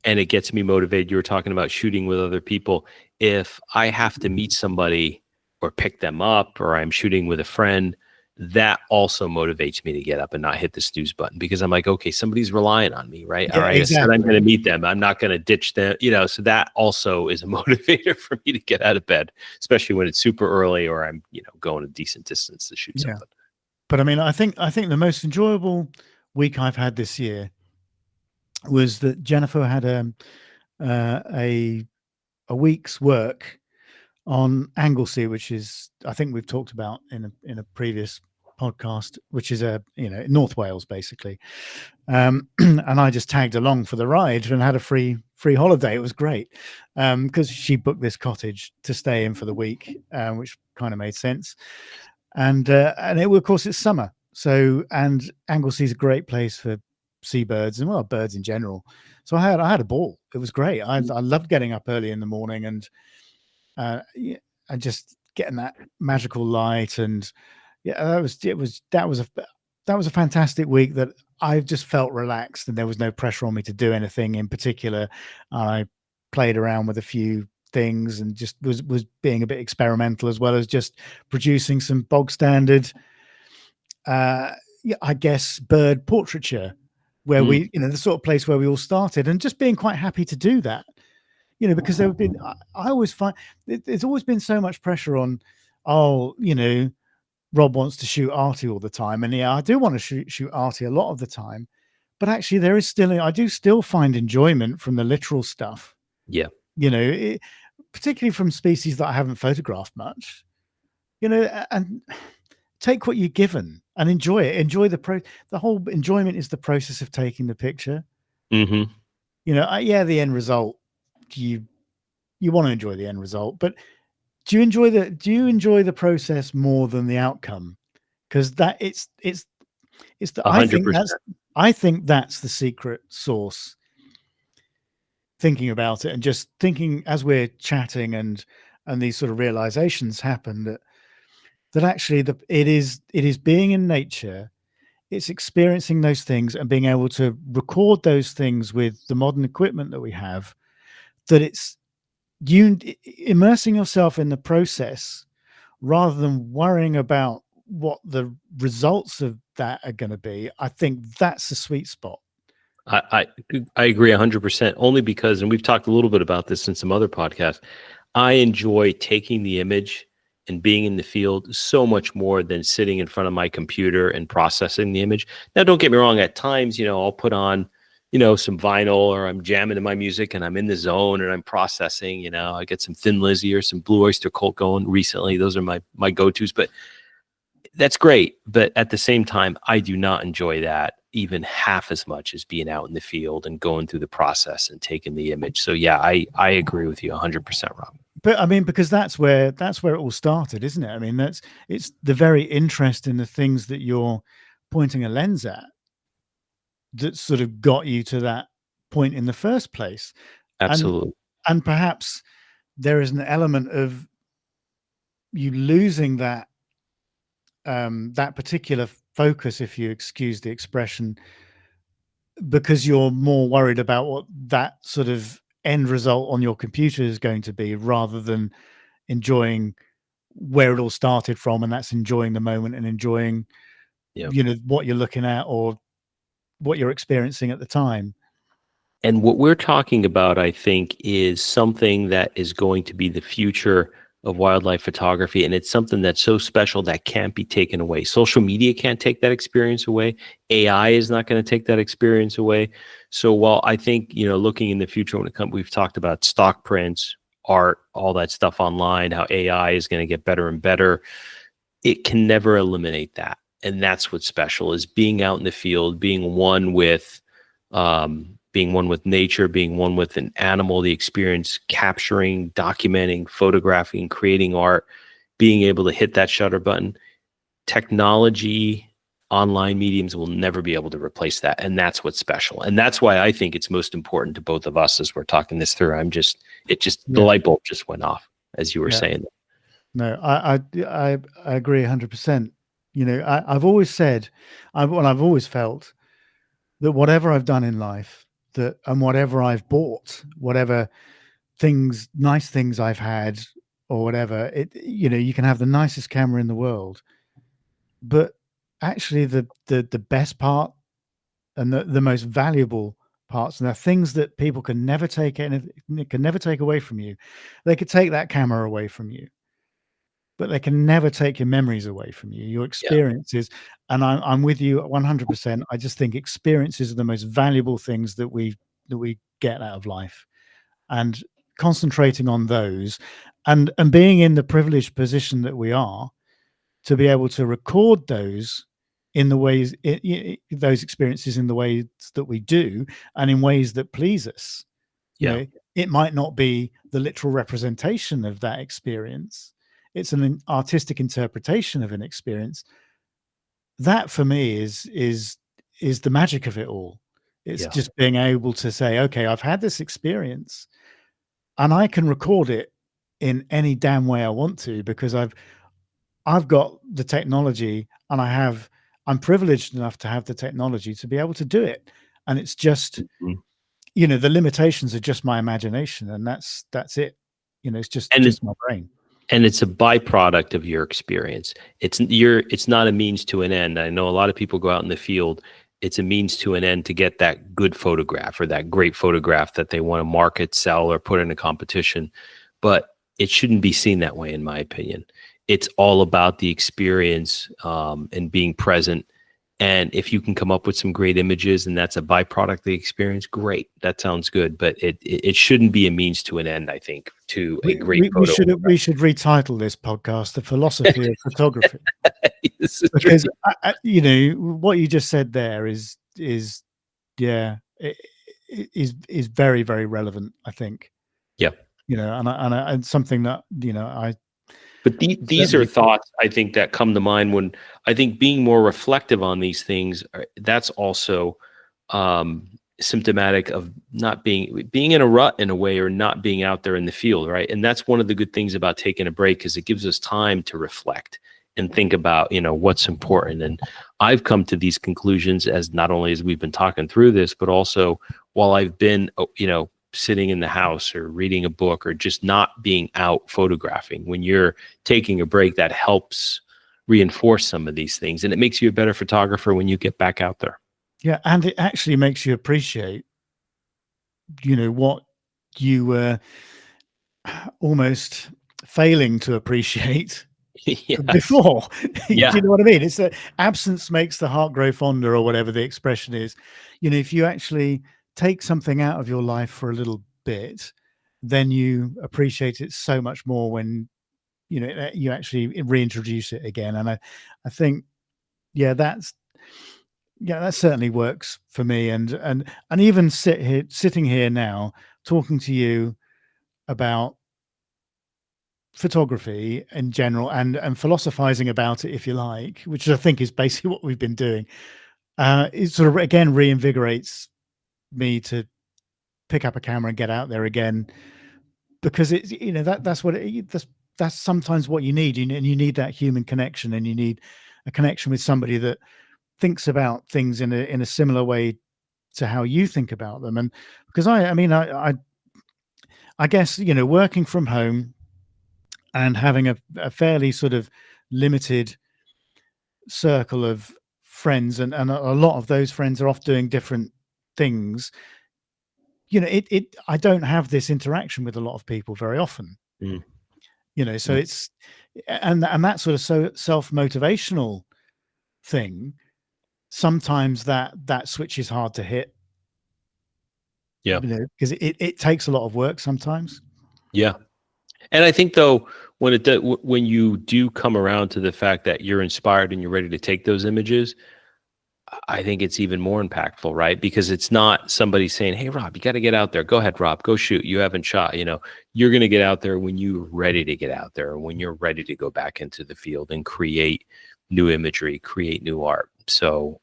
and it gets me motivated. You were talking about shooting with other people. If I have to meet somebody or pick them up, or I'm shooting with a friend, that also motivates me to get up and not hit the snooze button because I'm like, okay, somebody's relying on me, right? All yeah, right, I said I'm exactly. going to meet them. I'm not going to ditch them, So that also is a motivator for me to get out of bed, especially when it's super early or I'm, going a decent distance to shoot Yeah. something. But I mean, I think the most enjoyable week I've had this year was that Jennifer had uh, a a week's work on Anglesey, which is I think we've talked about in a previous podcast, which is North Wales basically. And I just tagged along for the ride and had a free holiday. It was great because she booked this cottage to stay in for the week, which kind of made sense. And of course it's summer, so and Anglesey's a great place for seabirds and well birds in general. So I had a ball. It was great. I loved getting up early in the morning yeah, and just getting that magical light and yeah, that was a fantastic week that I just felt relaxed and there was no pressure on me to do anything in particular. I played around with a few things and just was being a bit experimental as well as just producing some bog standard yeah, I guess bird portraiture where Mm, the sort of place where we all started and just being quite happy to do that, because there have been I always find there's always been so much pressure on, oh, Rob wants to shoot arty all the time, and yeah, I do want to shoot arty a lot of the time, but actually I do still find enjoyment from the literal stuff, yeah. particularly from species that I haven't photographed much, and take what you're given and enjoy it. Enjoy the whole enjoyment is the process of taking the picture. Hmm. Yeah, the end result, you want to enjoy the end result, but do you enjoy the process more than the outcome? Because that it's the A hundred percent. I think that's the secret sauce. Thinking about it and just thinking as we're chatting and these sort of realizations happen that actually it is being in nature, it's experiencing those things and being able to record those things with the modern equipment that we have, that it's you immersing yourself in the process rather than worrying about what the results of that are going to be. I think that's the sweet spot. I agree 100%, only because, and we've talked a little bit about this in some other podcasts. I enjoy taking the image and being in the field so much more than sitting in front of my computer and processing the image. Now, don't get me wrong. At times, I'll put on, some vinyl or I'm jamming to my music and I'm in the zone and I'm processing. I get some Thin Lizzy or some Blue Oyster Cult going recently. Those are my go-tos. But that's great, but at the same time, I do not enjoy that even half as much as being out in the field and going through the process and taking the image. So yeah, I agree with you 100%, Rob. But I mean, because that's where it all started, isn't it? I mean, it's the very interest in the things that you're pointing a lens at that sort of got you to that point in the first place. And Absolutely. and perhaps there is an element of you losing that particular focus, if you excuse the expression, because you're more worried about what that sort of end result on your computer is going to be rather than enjoying where it all started from, and that's enjoying the moment and enjoying Yeah. what you're looking at or what you're experiencing at the time. And what we're talking about, I think, is something that is going to be the future of wildlife photography. And it's something that's so special that can't be taken away. Social media can't take that experience away. AI is not going to take that experience away. So while I think, looking in the future when it comes, we've talked about stock prints, art, all that stuff online, how AI is going to get better and better, it can never eliminate that. And that's what's special, is being out in the field, being one with nature, being one with an animal, the experience, capturing, documenting, photographing, creating art, being able to hit that shutter button. Technology, online mediums will never be able to replace that. And that's what's special. And that's why I think it's most important to both of us as we're talking this through. The Yeah, light bulb just went off as you were yeah. saying. No, I agree 100%. I've always said, I've always felt that whatever I've done in life, and whatever I've bought, whatever nice things I've had, or whatever, you can have the nicest camera in the world, but actually the best part and the most valuable parts, and the things that people can never take away from you. They could take that camera away from you, but they can never take your memories away from you, your Yeah. experiences. And I'm with you 100%. I just think experiences are the most valuable things that we get out of life, and concentrating on those, and being in the privileged position that we are to be able to record those in the ways those experiences in the ways that we do, and in ways that please us. you Yeah. know it might not be the literal representation of that experience. It's an artistic interpretation of an experience. That for me is the magic of it all. It's Yeah. just being able to say, okay, I've had this experience, and I can record it in any damn way I want to, because I've got the technology, and I'm privileged enough to have the technology to be able to do it. And it's just, Mhm. the limitations are just my imagination, and that's it. It's just And my brain. it's a byproduct of your experience. It's not a means to an end. I know a lot of people go out in the field. It's a means to an end to get that good photograph or that great photograph that they want to market, sell, or put in a competition. But it shouldn't be seen that way, in my opinion. It's all about the experience, and being present. And if you can come up with some great images and that's a byproduct of the experience, great. That sounds good. But it shouldn't be a means to an end, I think, to a We, great we, we photo. should we should retitle this podcast "The Philosophy of Photography," This is true. because what you just said there is yeah, is very, very relevant, I think. Yeah. And something that I But these are certainly. thoughts I think that come to mind when I think being more reflective on these things. That's also um, symptomatic of not being in a rut in a way, or not being out there in the field, right? And that's one of the good things about taking a break, is it gives us time to reflect and think about what's important. And I've come to these conclusions as not only as we've been talking through this, but also while I've been sitting in the house or reading a book or just not being out photographing. When you're taking a break, that helps reinforce some of these things, and it makes you a better photographer when you get back out there. Yeah, and it actually makes you appreciate, what you were almost failing to appreciate Yes. before. Do Yeah. you know what I mean? It's that absence makes the heart grow fonder, or whatever the expression is. If you actually take something out of your life for a little bit, then you appreciate it so much more when you actually reintroduce it again. And I think, yeah, that certainly works for me. And even sitting here now talking to you about photography in general, and philosophizing about it, if you like, which I think is basically what we've been doing. It sort of again reinvigorates me to pick up a camera and get out there again, because it's that's sometimes what you need. And you need that human connection, and you need a connection with somebody that thinks about things in a similar way to how you think about them. And because I guess working from home and having a fairly sort of limited circle of friends, and a lot of those friends are off doing different things, I don't have this interaction with a lot of people very often, Mm, so mm, it's, and that sort of self-motivational thing, sometimes that switch is hard to hit, yeah. because it takes a lot of work sometimes. Yeah. And I think though, when you do come around to the fact that you're inspired and you're ready to take those images, I think it's even more impactful, right? Because it's not somebody saying, "Hey, Rob, you got to get out there. Go ahead, Rob. Go shoot. You haven't shot." You're going to get out there when you're ready to get out there, when you're ready to go back into the field and create new imagery, create new art. So,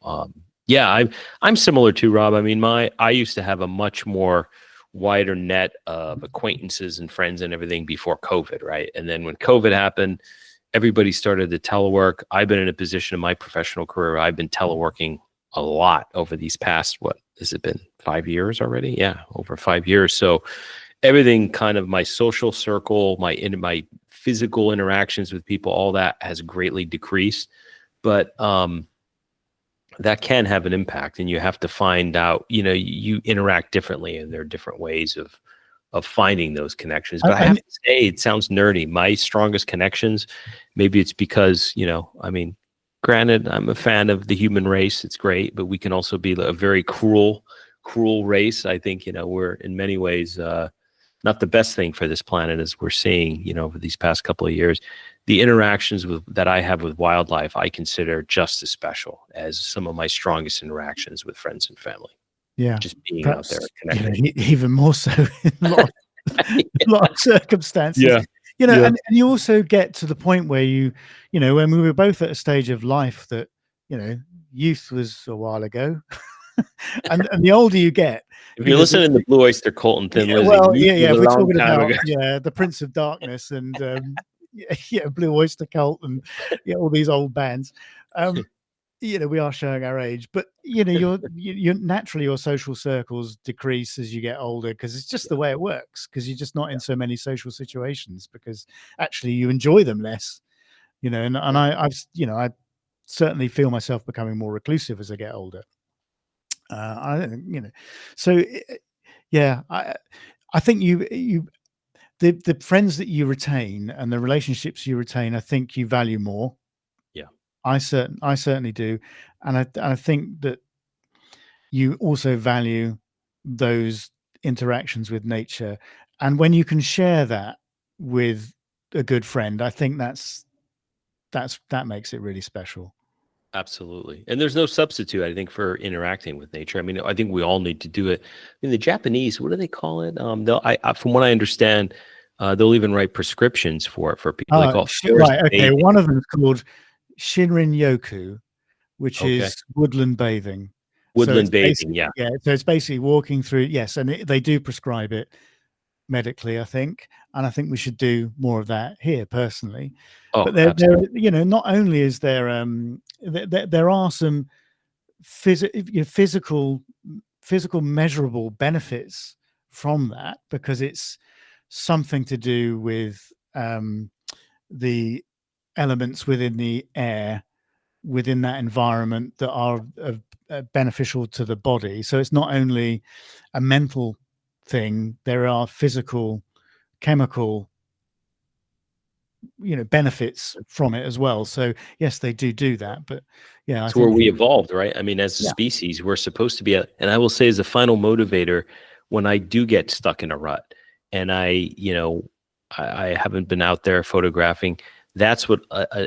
yeah, I'm similar to Rob. I mean, I used to have a much more wider net of acquaintances and friends and everything before COVID, right? And then when COVID happened, everybody started to telework. I've been in a position in my professional career, I've been teleworking a lot over these past, what has it been, 5 years already? Yeah, over 5 years. So everything kind of my social circle, my physical interactions with people, all that has greatly decreased. But that can have an impact, and you have to find out, you interact differently, and there are different ways of finding those connections. But I have And to say, it sounds nerdy. My strongest connections, maybe it's because, I mean, granted, I'm a fan of the human race. It's great, but we can also be a very cruel race. I think, we're in many ways not the best thing for this planet, as we're seeing, over these past couple of years. The interactions that I have with wildlife, I consider just as special as some of my strongest interactions with friends and family. yeah, Just being out there perhaps, connecting. even more so in a lot a lot of circumstances, Yeah. and, Yeah. and you also get to the point where when we were both at a stage of life that, youth was a while ago, and the older you get, If you're listening to Blue Oyster Cult and Thin yeah, Lizzy, well, youth was if a we're long talking time about, ago. the Prince of Darkness and, Blue Oyster Cult and, all these old bands, we are showing our age, but you're naturally, your social circles decrease as you get older, because it's just the way it works, because you're just not in so many social situations, because actually you enjoy them less, and I certainly feel myself becoming more reclusive as I get older. I don't think, so yeah, I think the friends that you retain and the relationships you retain, I think you value more. Yeah, I certainly do, and I think that you also value those interactions with nature, and when you can share that with a good friend, I think that makes it really special. absolutely. And there's no substitute, I think, for interacting with nature. I mean, I think we all need to do it. I mean, the Japanese, what do they call it? From what I understand, they'll even write prescriptions for it for people. They call it forest Right, okay. bathing. One of them is called Shinrin Yoku, which Okay. is woodland bathing. So Woodland it's bathing. basically, Yeah. so it's basically walking through. Yes, and they do prescribe it medically, I think, and I think we should do more of that here, personally. But Oh, there, absolutely. not only is there there are some physical measurable benefits from that, because it's something to do with the elements within the air within that environment that are beneficial to the body. So it's not only a mental thing, there are physical, chemical, benefits from it as well. So yes, they do that, but yeah, I It's where think, we evolved, right? I mean, as a yeah. species, we're supposed to be and I will say, as a final motivator, when I do get stuck in a rut and I haven't been out there photographing, that's what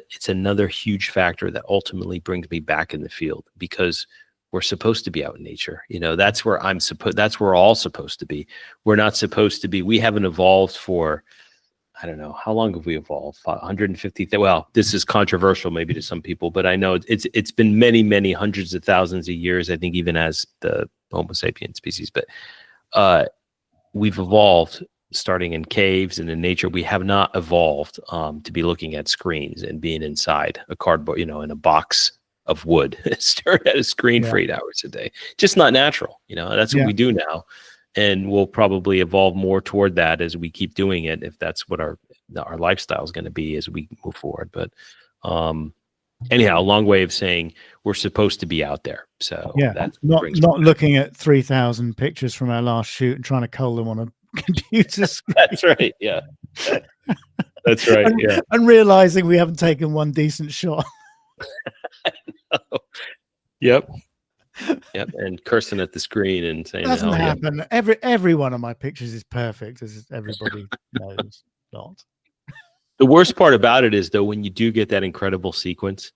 it's another huge factor that ultimately brings me back in the field, because we're supposed to be out in nature. That's where that's where we're all supposed to be. We're not supposed to be, we haven't evolved for, I don't know, how long have we evolved? 150. Well, this is controversial maybe to some people, but I know it's been many, many hundreds of thousands of years. I think even as the Homo sapien species, but we've evolved starting in caves and in nature. We have not evolved to be looking at screens and being inside a cardboard, in a box of wood, staring at a screen Yeah, for 8 hours a day. Just not natural. That's what yeah, we do now. And we'll probably evolve more toward that as we keep doing it, if that's what our lifestyle is going to be as we move forward. But Anyhow, a long way of saying we're supposed to be out there. So Yeah, that's what not brings me not back. looking at 3,000 pictures from our last shoot and trying to cull them on a computer screen That's right. Yeah. That's right. and, Yeah. and realizing we haven't taken one decent shot. Yep. Yep. And cursing at the screen and saying, Doesn't "Oh, yeah." happen. Every one of my pictures is perfect, as everybody knows. Not. The worst part about it is though, when you do get that incredible sequence,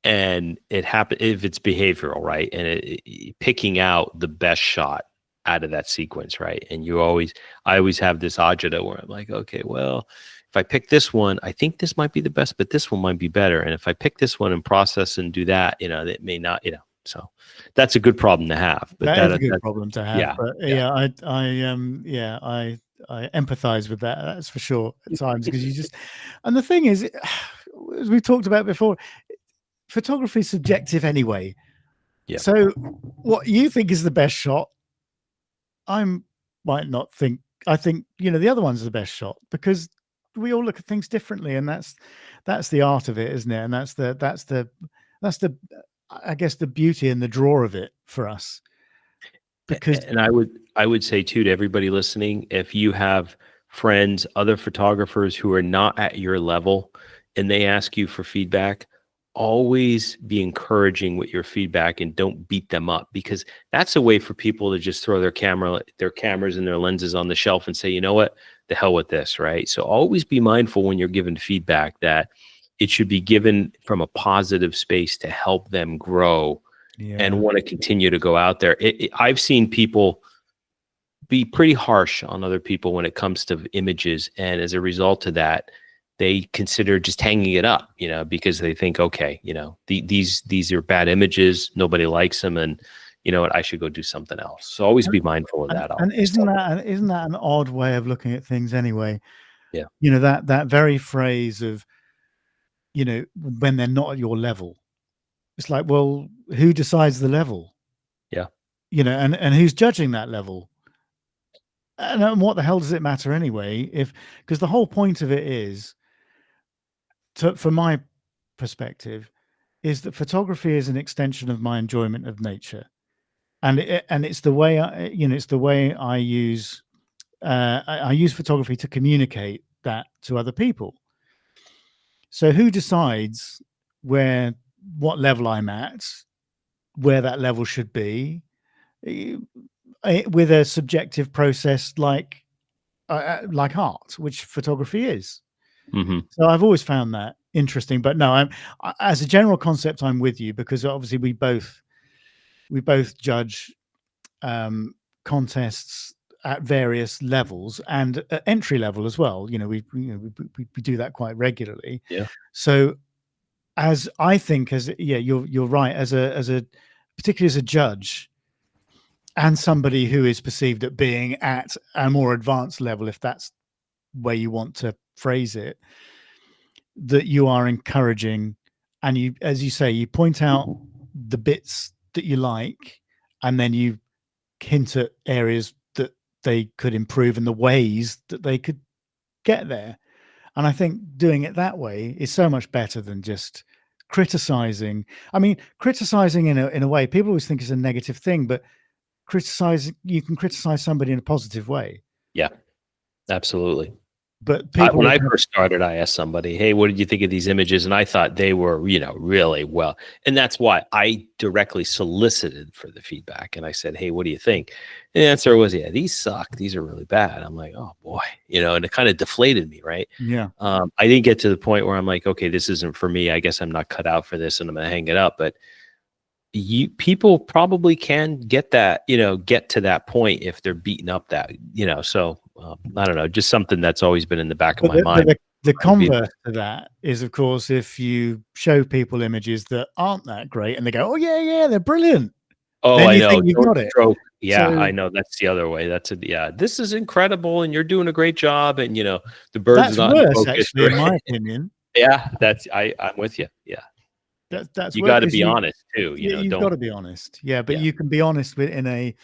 and it happen if it's behavioral, right? And picking out the best shot out of that sequence, right? And I always have this agita where I'm like, okay, well, if I pick this one, I think this might be the best, but this one might be better. And if I pick this one and process and do that, that may not, So that's a good problem to have. But That is a good that's problem to have. yeah, But yeah, yeah, I empathize with that. That's for sure at times because you just, and the thing is, as we talked about before, photography is subjective anyway. yeah. So what you think is the best shot, I might not think. I think the other one's the best shot because we all look at things differently, and that's the art of it, isn't it? And that's the I guess the beauty and the draw of it for us because And I would say too to everybody listening, if you have friends, other photographers who are not at your level and they ask you for feedback, always be encouraging with your feedback and don't beat them up, because that's a way for people to just throw their cameras and their lenses on the shelf and say, you know what, the hell with this, right? So always be mindful when you're given feedback that it should be given from a positive space to help them grow and yeah. want to continue to go out there. I've seen people be pretty harsh on other people when it comes to images, and as a result of that, they consider just hanging it up, because they think, okay, these are bad images, nobody likes them, and you know what, I should go do something else. So always be mindful of that. I'll And just isn't tell that an odd way of looking at things anyway? them. That very phrase of when they're not at your level. It's like, well, who decides the level? Yeah, And who's judging that level? And what the hell does it matter anyway? Because the whole point of it is, from my perspective, is that photography is an extension of my enjoyment of nature, and it's the way I use I use photography to communicate that to other people. So who decides what level I'm at, where that level should be, with a subjective process like art, which photography is. mm-hmm. So I've always found that interesting. But no, as a general concept, I'm with you because obviously we both judge contests at various levels and at entry level as well. We do that quite regularly. Yeah, So as I think, you're right, as a particularly as a judge and somebody who is perceived at being at a more advanced level, if that's where you want to phrase it, that you are encouraging, and you, as you say, you point out the bits that you like, and then you hint at areas that they could improve and the ways that they could get there. And I think doing it that way is so much better than just criticizing. I mean, criticizing in a way, people always think is a negative thing, but you can criticize somebody in a positive way. yeah, absolutely. But When people I have, first started, I asked somebody, "Hey, what did you think of these images?" And I thought they were, really well. And that's why I directly solicited for the feedback. And I said, "Hey, what do you think?" And the answer was, "Yeah, these suck. These are really bad." I'm like, "Oh boy," and it kind of deflated me, right? yeah. I didn't get to the point where I'm like, "Okay, this isn't for me. I guess I'm not cut out for this, and I'm gonna hang it up." But people probably can get that, get to that point if they're beating up that, so I don't know, just something that's always been in the back of But my mind. the converse to that is, of course, if you show people images that aren't that great and they go, "Oh yeah, they're brilliant," Oh, then I you know. think you've Don't got it. stroke. Yeah, So I know. That's the other way. Yeah, this is incredible and you're doing a great job, and the bird's that's not in worse, focus. actually, in my opinion. Yeah, I'm with you. Yeah. Yeah. That's You worse got to because be honest too, you've got don't. to be honest. Yeah, but Yeah, you can be honest in in an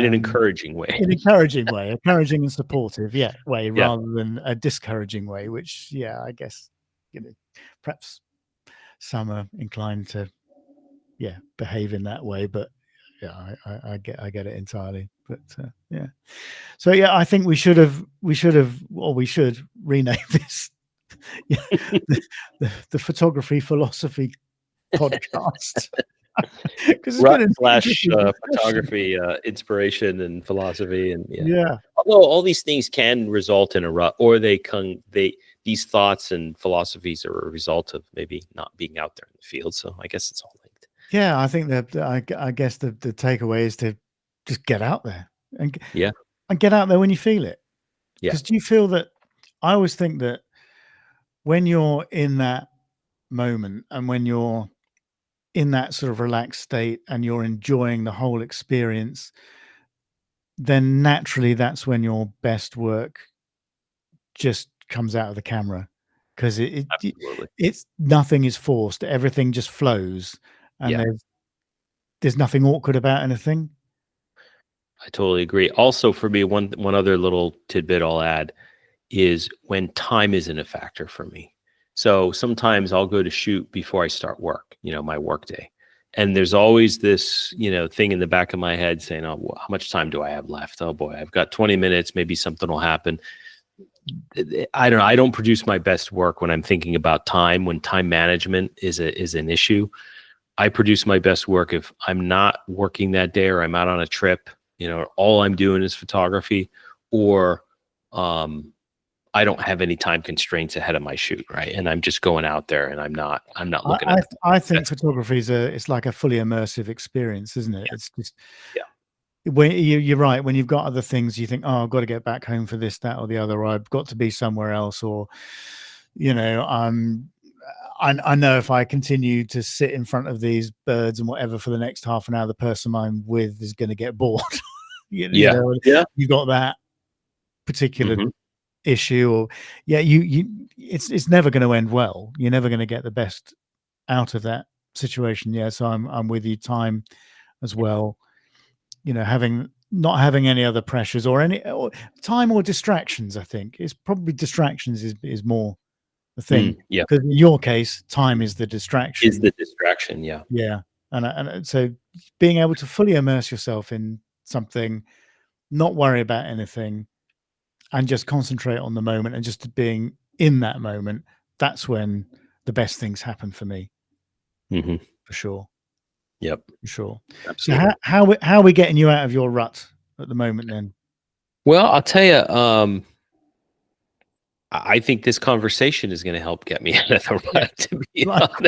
um, encouraging way. encouraging way, encouraging and supportive, way, Yeah. rather than a discouraging way. Which, I guess, perhaps some are inclined to, behave in that way. But yeah, I get it entirely. But yeah, so yeah, I think we should rename this, yeah, the photography philosophy podcast, because it's Rut been an slash interesting discussion. photography inspiration and philosophy, and yeah. Yeah, Although all these things can result in a rut, or these thoughts and philosophies are a result of maybe not being out there in the field. So I guess it's all linked. yeah. I think that I guess the takeaway is to just get out there and Yeah, get out there when you feel it. yeah, Because do you feel that? I always think that when you're in that moment and when you're in that sort of relaxed state and you're enjoying the whole experience, then naturally that's when your best work just comes out of the camera, because absolutely. it's nothing is forced, everything just flows, and Yeah, there's nothing awkward about anything. I totally agree. Also, for me, one other little tidbit I'll add is when time isn't a factor for me. So sometimes I'll go to shoot before I start work, my work day. And there's always this, thing in the back of my head saying, oh, how much time do I have left? Oh boy, I've got 20 minutes. Maybe something will happen. I don't know. I don't produce my best work when I'm thinking about time, when time management is an issue. I produce my best work if I'm not working that day or I'm out on a trip, all I'm doing is photography, or I don't have any time constraints ahead of my shoot, right? And I'm just going out there and I'm not looking at I think that's photography it's like a fully immersive experience, isn't it? yeah, It's just yeah, when you're right, when you've got other things, you think, oh, I've got to get back home for this, that, or the other, or I've got to be somewhere else, or you know, I know if I continue to sit in front of these birds and whatever for the next half an hour, the person I'm with is going to get bored. You yeah, know, yeah. you've got that particular Hmm. issue, or you it's never going to end well. You're never going to get the best out of that situation. Yeah, so I'm with you. Time as well. Not having any other pressures or any time or distractions. I think it's probably distractions is more the thing, Yeah, because in your case, time is the is distraction. the distraction. Yeah. Yeah, and so being able to fully immerse yourself in something, not worry about anything, and just concentrate on the moment and just being in that moment, that's when the best things happen for me, Hmm. for sure, Yep. for sure. So Absolutely. how are we getting you out of your rut at the moment then? Well, I'll tell you, I think this conversation is going to help get me out of the Yeah, rut, to be honest.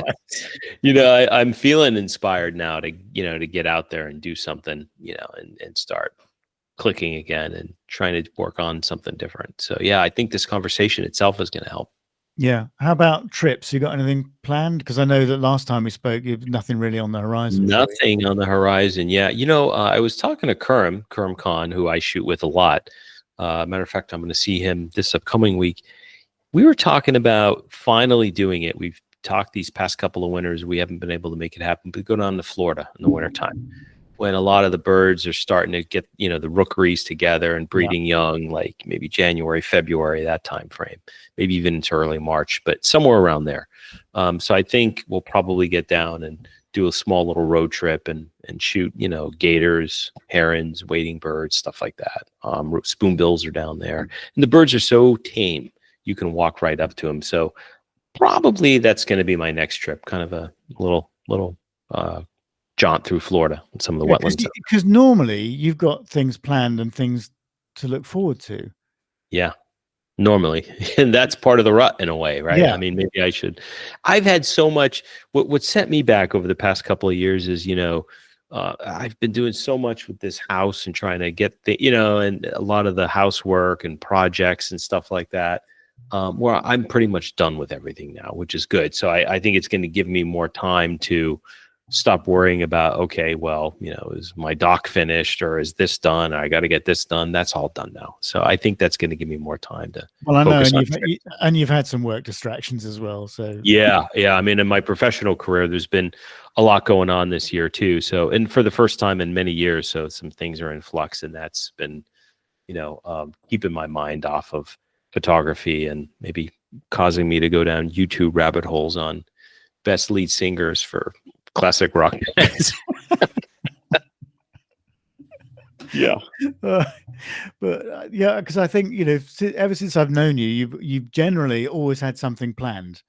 likewise. I'm feeling inspired now to get out there and do something, and start clicking again and trying to work on something different. So yeah, I think this conversation itself is going to help. Yeah. How about trips? You got anything planned? Because I know that last time we spoke, you nothing really on the horizon for you. Nothing on the horizon. Yeah. I was talking to Kerm Khan, who I shoot with a lot. Matter of fact, I'm going to see him this upcoming week. We were talking about finally doing it. We've talked these past couple of winters. We haven't been able to make it happen, but go down to Florida in the wintertime when a lot of the birds are starting to get, the rookeries together and Yeah. breeding young, like maybe January, February, that time frame, maybe even into early March, but somewhere around there. So I think we'll probably get down and do a small little road trip and shoot, gators, herons, wading birds, stuff like that. Spoonbills are down there, and the birds are so tame you can walk right up to them. So probably that's going to be my next trip, kind of a little jaunt through Florida and some of the Yeah, wetlands. because normally you've got things planned and things to look forward to. Yeah, normally. And that's part of the rut in a way, right? Yeah. I mean, maybe I should. I've had so much. What set me back over the past couple of years is, I've been doing so much with this house and trying to get and a lot of the housework and projects and stuff like that. Where I'm pretty much done with everything now, which is good. So I think it's going to give me more time to stop worrying about, okay, well, is my dock finished or is this done? I got to get this done. That's all done now. So I think that's going to give me more time to Well, I know, focus and on you've had some work distractions as well. So yeah, yeah. I mean, in my professional career, there's been a lot going on this year too. So, and for the first time in many years, so some things are in flux, and that's been, keeping my mind off of photography and maybe causing me to go down YouTube rabbit holes on best lead singers for classic rock bands. Yeah. Uh, but yeah, because I think ever since I've known you, you've generally always had something planned.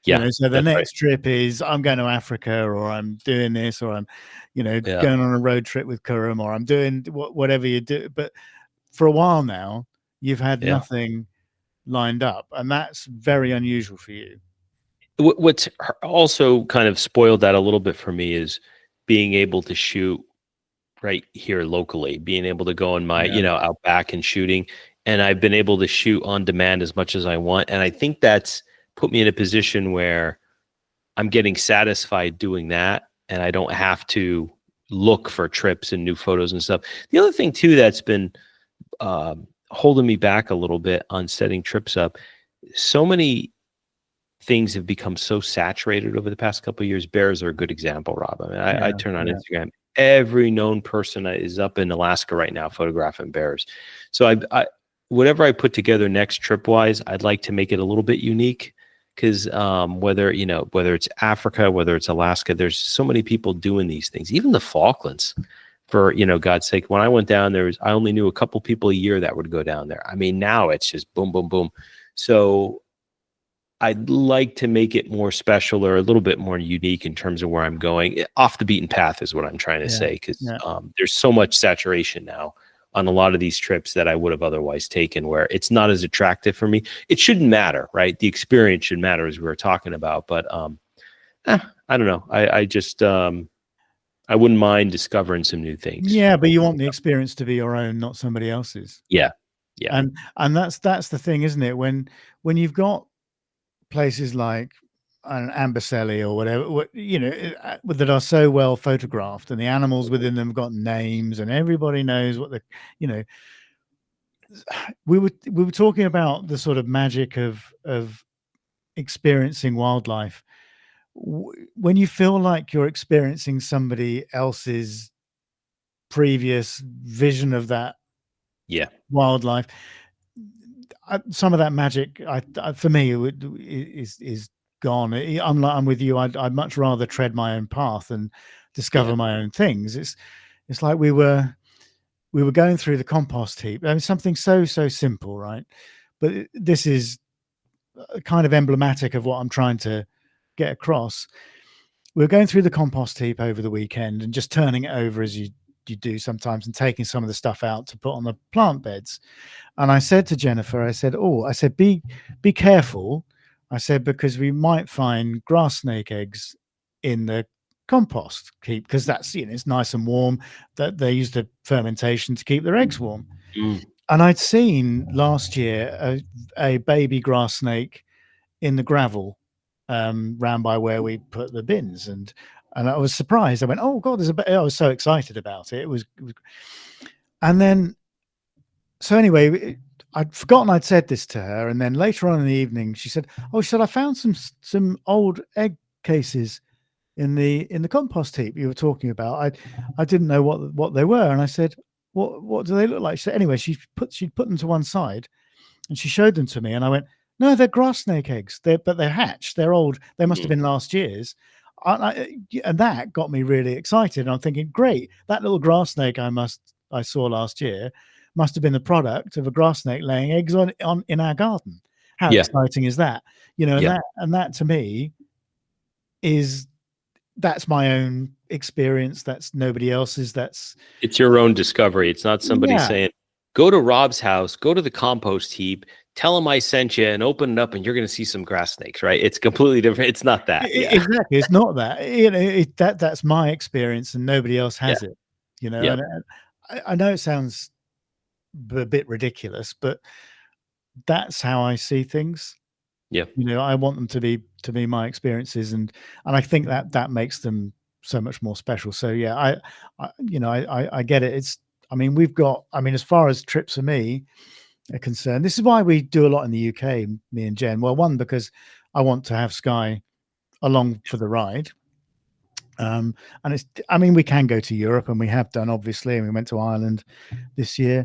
Yeah, So the that's right. next trip is I'm going to Africa, or I'm doing this, or I'm, Yeah. going on a road trip with Kurum, or I'm doing whatever you do. But for a while now, you've had Yeah. nothing lined up, and that's very unusual for you. What's also kind of spoiled that a little bit for me is being able to shoot right here locally, being able to go in my, Yeah, out back and shooting. And I've been able to shoot on demand as much as I want. And I think that's put me in a position where I'm getting satisfied doing that. And I don't have to look for trips and new photos and stuff. The other thing too that's been holding me back a little bit on setting trips up, so many things have become so saturated over the past couple of years. Bears are a good example, Rob. I mean, I yeah, turn on yeah, Instagram. Every known person is up in Alaska right now photographing bears. So whatever I put together next trip wise, I'd like to make it a little bit unique because whether it's Africa, whether it's Alaska, there's so many people doing these things. Even the Falklands, for God's sake. When I went down there, I only knew a couple people a year that would go down there. I mean, now it's just boom, boom, boom. So I'd like to make it more special or a little bit more unique in terms of where I'm going. Off the beaten path is what I'm trying to yeah, say, because yeah. there's so much saturation now on a lot of these trips that I would have otherwise taken, where it's not as attractive for me. It shouldn't matter, right? The experience should matter, as we were talking about. But I don't know. I just I wouldn't mind discovering some new things. Yeah, but you want the experience to be your own, not somebody else's. Yeah, yeah, And that's the thing, isn't it? When you've got places like an Amboseli or whatever, that are so well photographed, and the animals within them have got names, and everybody knows what you know. We were talking about the sort of magic of experiencing wildlife. When you feel like you're experiencing somebody else's previous vision of that yeah, wildlife, some of that magic, for me, is gone. I'm with you. I'd much rather tread my own path and yeah. discover my own things. It's like we were going through the compost heap. I mean, something so simple, right? But this is kind of emblematic of what I'm trying to get across. We were going through the compost heap over the weekend and just turning it over as you do sometimes, and taking some of the stuff out to put on the plant beds. And I said to Jennifer, I said, be careful. I said, because we might find grass snake eggs in the compost heap, because that's, it's nice and warm, that they use the fermentation to keep their eggs warm. Mm. And I'd seen last year a baby grass snake in the gravel round by where we put the bins. And I was surprised. I went, oh God, I was so excited about it. It was and then, so anyway, I'd forgotten I'd said this to her, and then later on in the evening, she said, "Oh, she said, I found some old egg cases in the compost heap you were talking about. I didn't know what they were." And I said, "What do they look like?" She said, anyway, she'd put them to one side, and she showed them to me, and I went, "No, they're grass snake eggs. But they're hatched. They're old. They must have been last year's." And that got me really excited. And I'm thinking, great, that little grass snake I saw last year must have been the product of a grass snake laying eggs on in our garden. How Yeah, exciting is that? yeah. And that to me that's my own experience. That's nobody else's. It's your own discovery. It's not somebody Yeah, saying, go to Rob's house, go to the compost heap, tell him I sent you, and open it up, and you're going to see some grass snakes, right? It's completely different. It's not that. Yeah. exactly. It's not that. That's my experience, and nobody else Yeah. has it. Yep. And I know it sounds a bit ridiculous, but that's how I see things. Yep. I want them to be my experiences, and I think that makes them so much more special. So yeah, I get it. I mean, as far as trips for me are concerned, this is why we do a lot in the UK, me and Jen. Well, one, because I want to have Sky along for the ride. And we can go to Europe, and we have done, obviously, and we went to Ireland this year.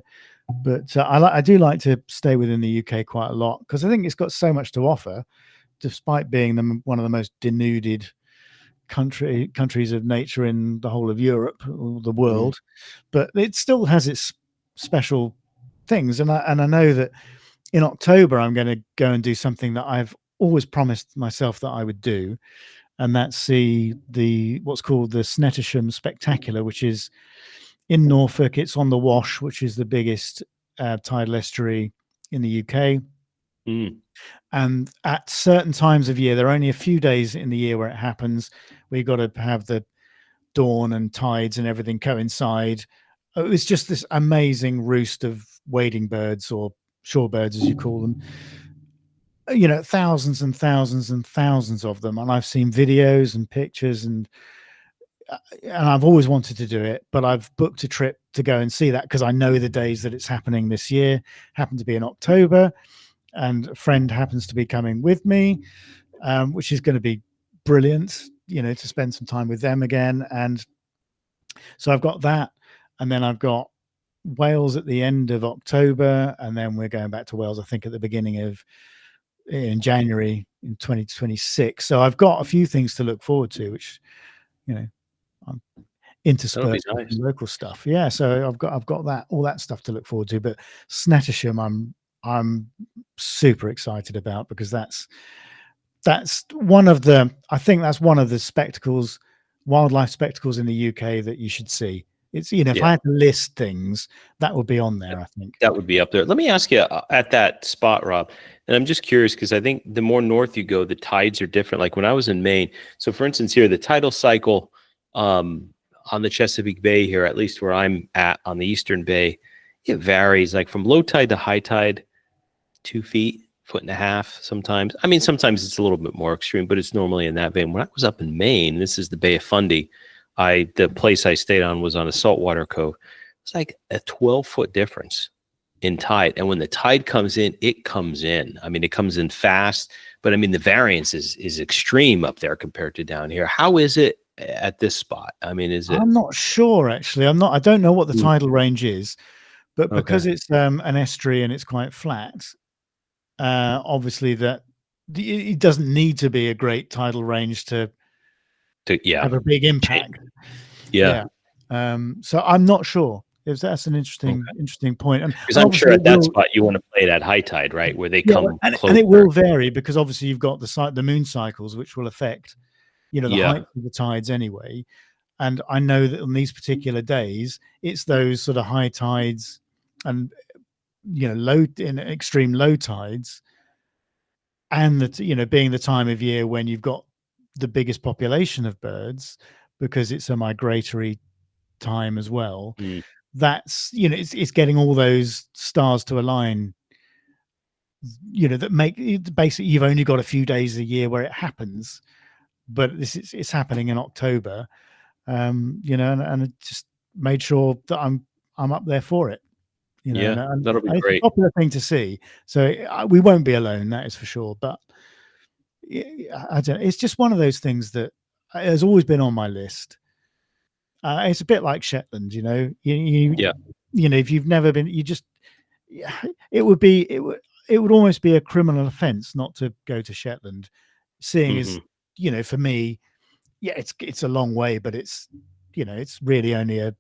But I do like to stay within the UK quite a lot, because I think it's got so much to offer. despite being one of the most denuded countries of nature in the whole of Europe or the Mm. world, but it still has its special things. And I know that in October I'm going to go and do something that I've always promised myself that I would do, and that's see the what's called the Snettisham Spectacular, which is in Norfolk. It's on the Wash, which is the biggest tidal estuary in the UK. Mm. And at certain times of year, there are only a few days in the year where it happens. We've got to have the dawn and tides and everything coincide. It's just this amazing roost of wading birds, or shorebirds as you call them. Thousands and thousands and thousands of them. And I've seen videos and pictures, and I've always wanted to do it, but I've booked a trip to go and see that because I know the days that it's happening this year happen to be in October, and a friend happens to be coming with me, which is going to be brilliant, to spend some time with them again. And so I've got that, and then I've got Wales at the end of October, and then we're going back to Wales, I think, at the beginning of in January in 2026. So I've got a few things to look forward to, which I'm That'll be interspersed with nice. some local stuff. Yeah, so I've got that all that stuff to look forward to. But Snettisham, I'm super excited about, because that's one of the I think that's one of the wildlife spectacles in the UK that you should see. It's if Yeah. I had to list things, that would be on there, I think. That would be up there. Let me ask you at that spot, Rob, and I'm just curious because I think the more north you go, the tides are different. Like when I was in Maine, so for instance, here the tidal cycle on the Chesapeake Bay here, at least where I'm at on the Eastern Bay, it varies. Like from low tide to high tide, 2 feet, foot and a half. Sometimes, I mean, sometimes it's a little bit more extreme, but it's normally in that vein. When I was up in Maine, this is the Bay of Fundy. The place I stayed on was on a saltwater cove. It's like a 12-foot difference in tide. And when the tide comes in, it comes in. I mean, it comes in fast, but I mean, the variance is extreme up there compared to down here. How is it at this spot? I mean, is it? I'm not sure, actually. I don't know what the Mm. tidal range is, but Okay. because it's an estuary and it's quite flat, obviously that it doesn't need to be a great tidal range to Yeah. have a big impact. Yeah. Yeah. So I'm not sure. If that's an interesting Okay. interesting point. And Because and I'm sure obviously it at that will. spot you want to play that high tide, right? Where they Yeah, come and it closer. will vary, because obviously you've got the moon cycles, which will affect the Yeah. height of the tides anyway. And I know that on these particular days, it's those sort of high tides and low in extreme low tides, and that being the time of year when you've got the biggest population of birds, because it's a migratory time as well. Mm. That's it's getting all those stars to align, that make it basically you've only got a few days a year where it happens, but it's happening in October. And it just made sure that I'm up there for it. Yeah. That'll be And it's a great. popular thing to see, so we won't be alone, that is for sure. But I don't. It's just one of those things that has always been on my list. It's a bit like Shetland, Yeah. if you've never been, you just yeah, it would almost be a criminal offence not to go to Shetland, seeing as Hmm. for me, yeah, it's a long way, but it's really only a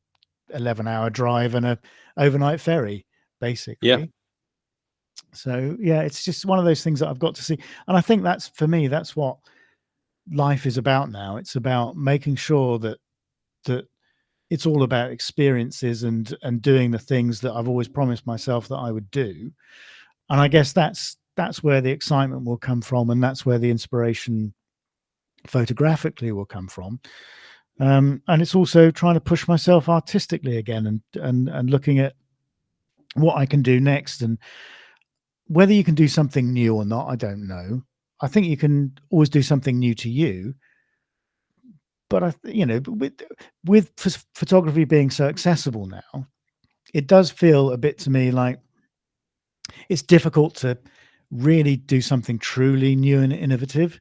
11-hour drive and a overnight ferry, Yeah. basically. So yeah, it's just one of those things that I've got to see, and I think that's for me. That's what life is about now. It's about making sure that it's all about experiences and doing the things that I've always promised myself that I would do. And I guess that's where the excitement will come from, and that's where the inspiration photographically will come from. And it's also trying to push myself artistically again, and looking at what I can do next. And whether you can do something new or not, I don't know. I think you can always do something new to you, but with photography being so accessible now, it does feel a bit to me like it's difficult to really do something truly new and innovative,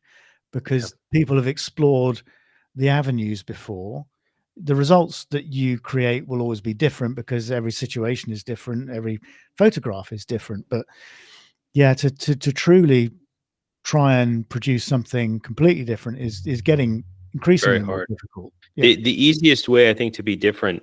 because people have explored the avenues before. The results that you create will always be different, because every situation is different, every photograph is different. But yeah, to truly try and produce something completely different is getting Very increasingly more hard. difficult. Yeah. The easiest way I think to be different,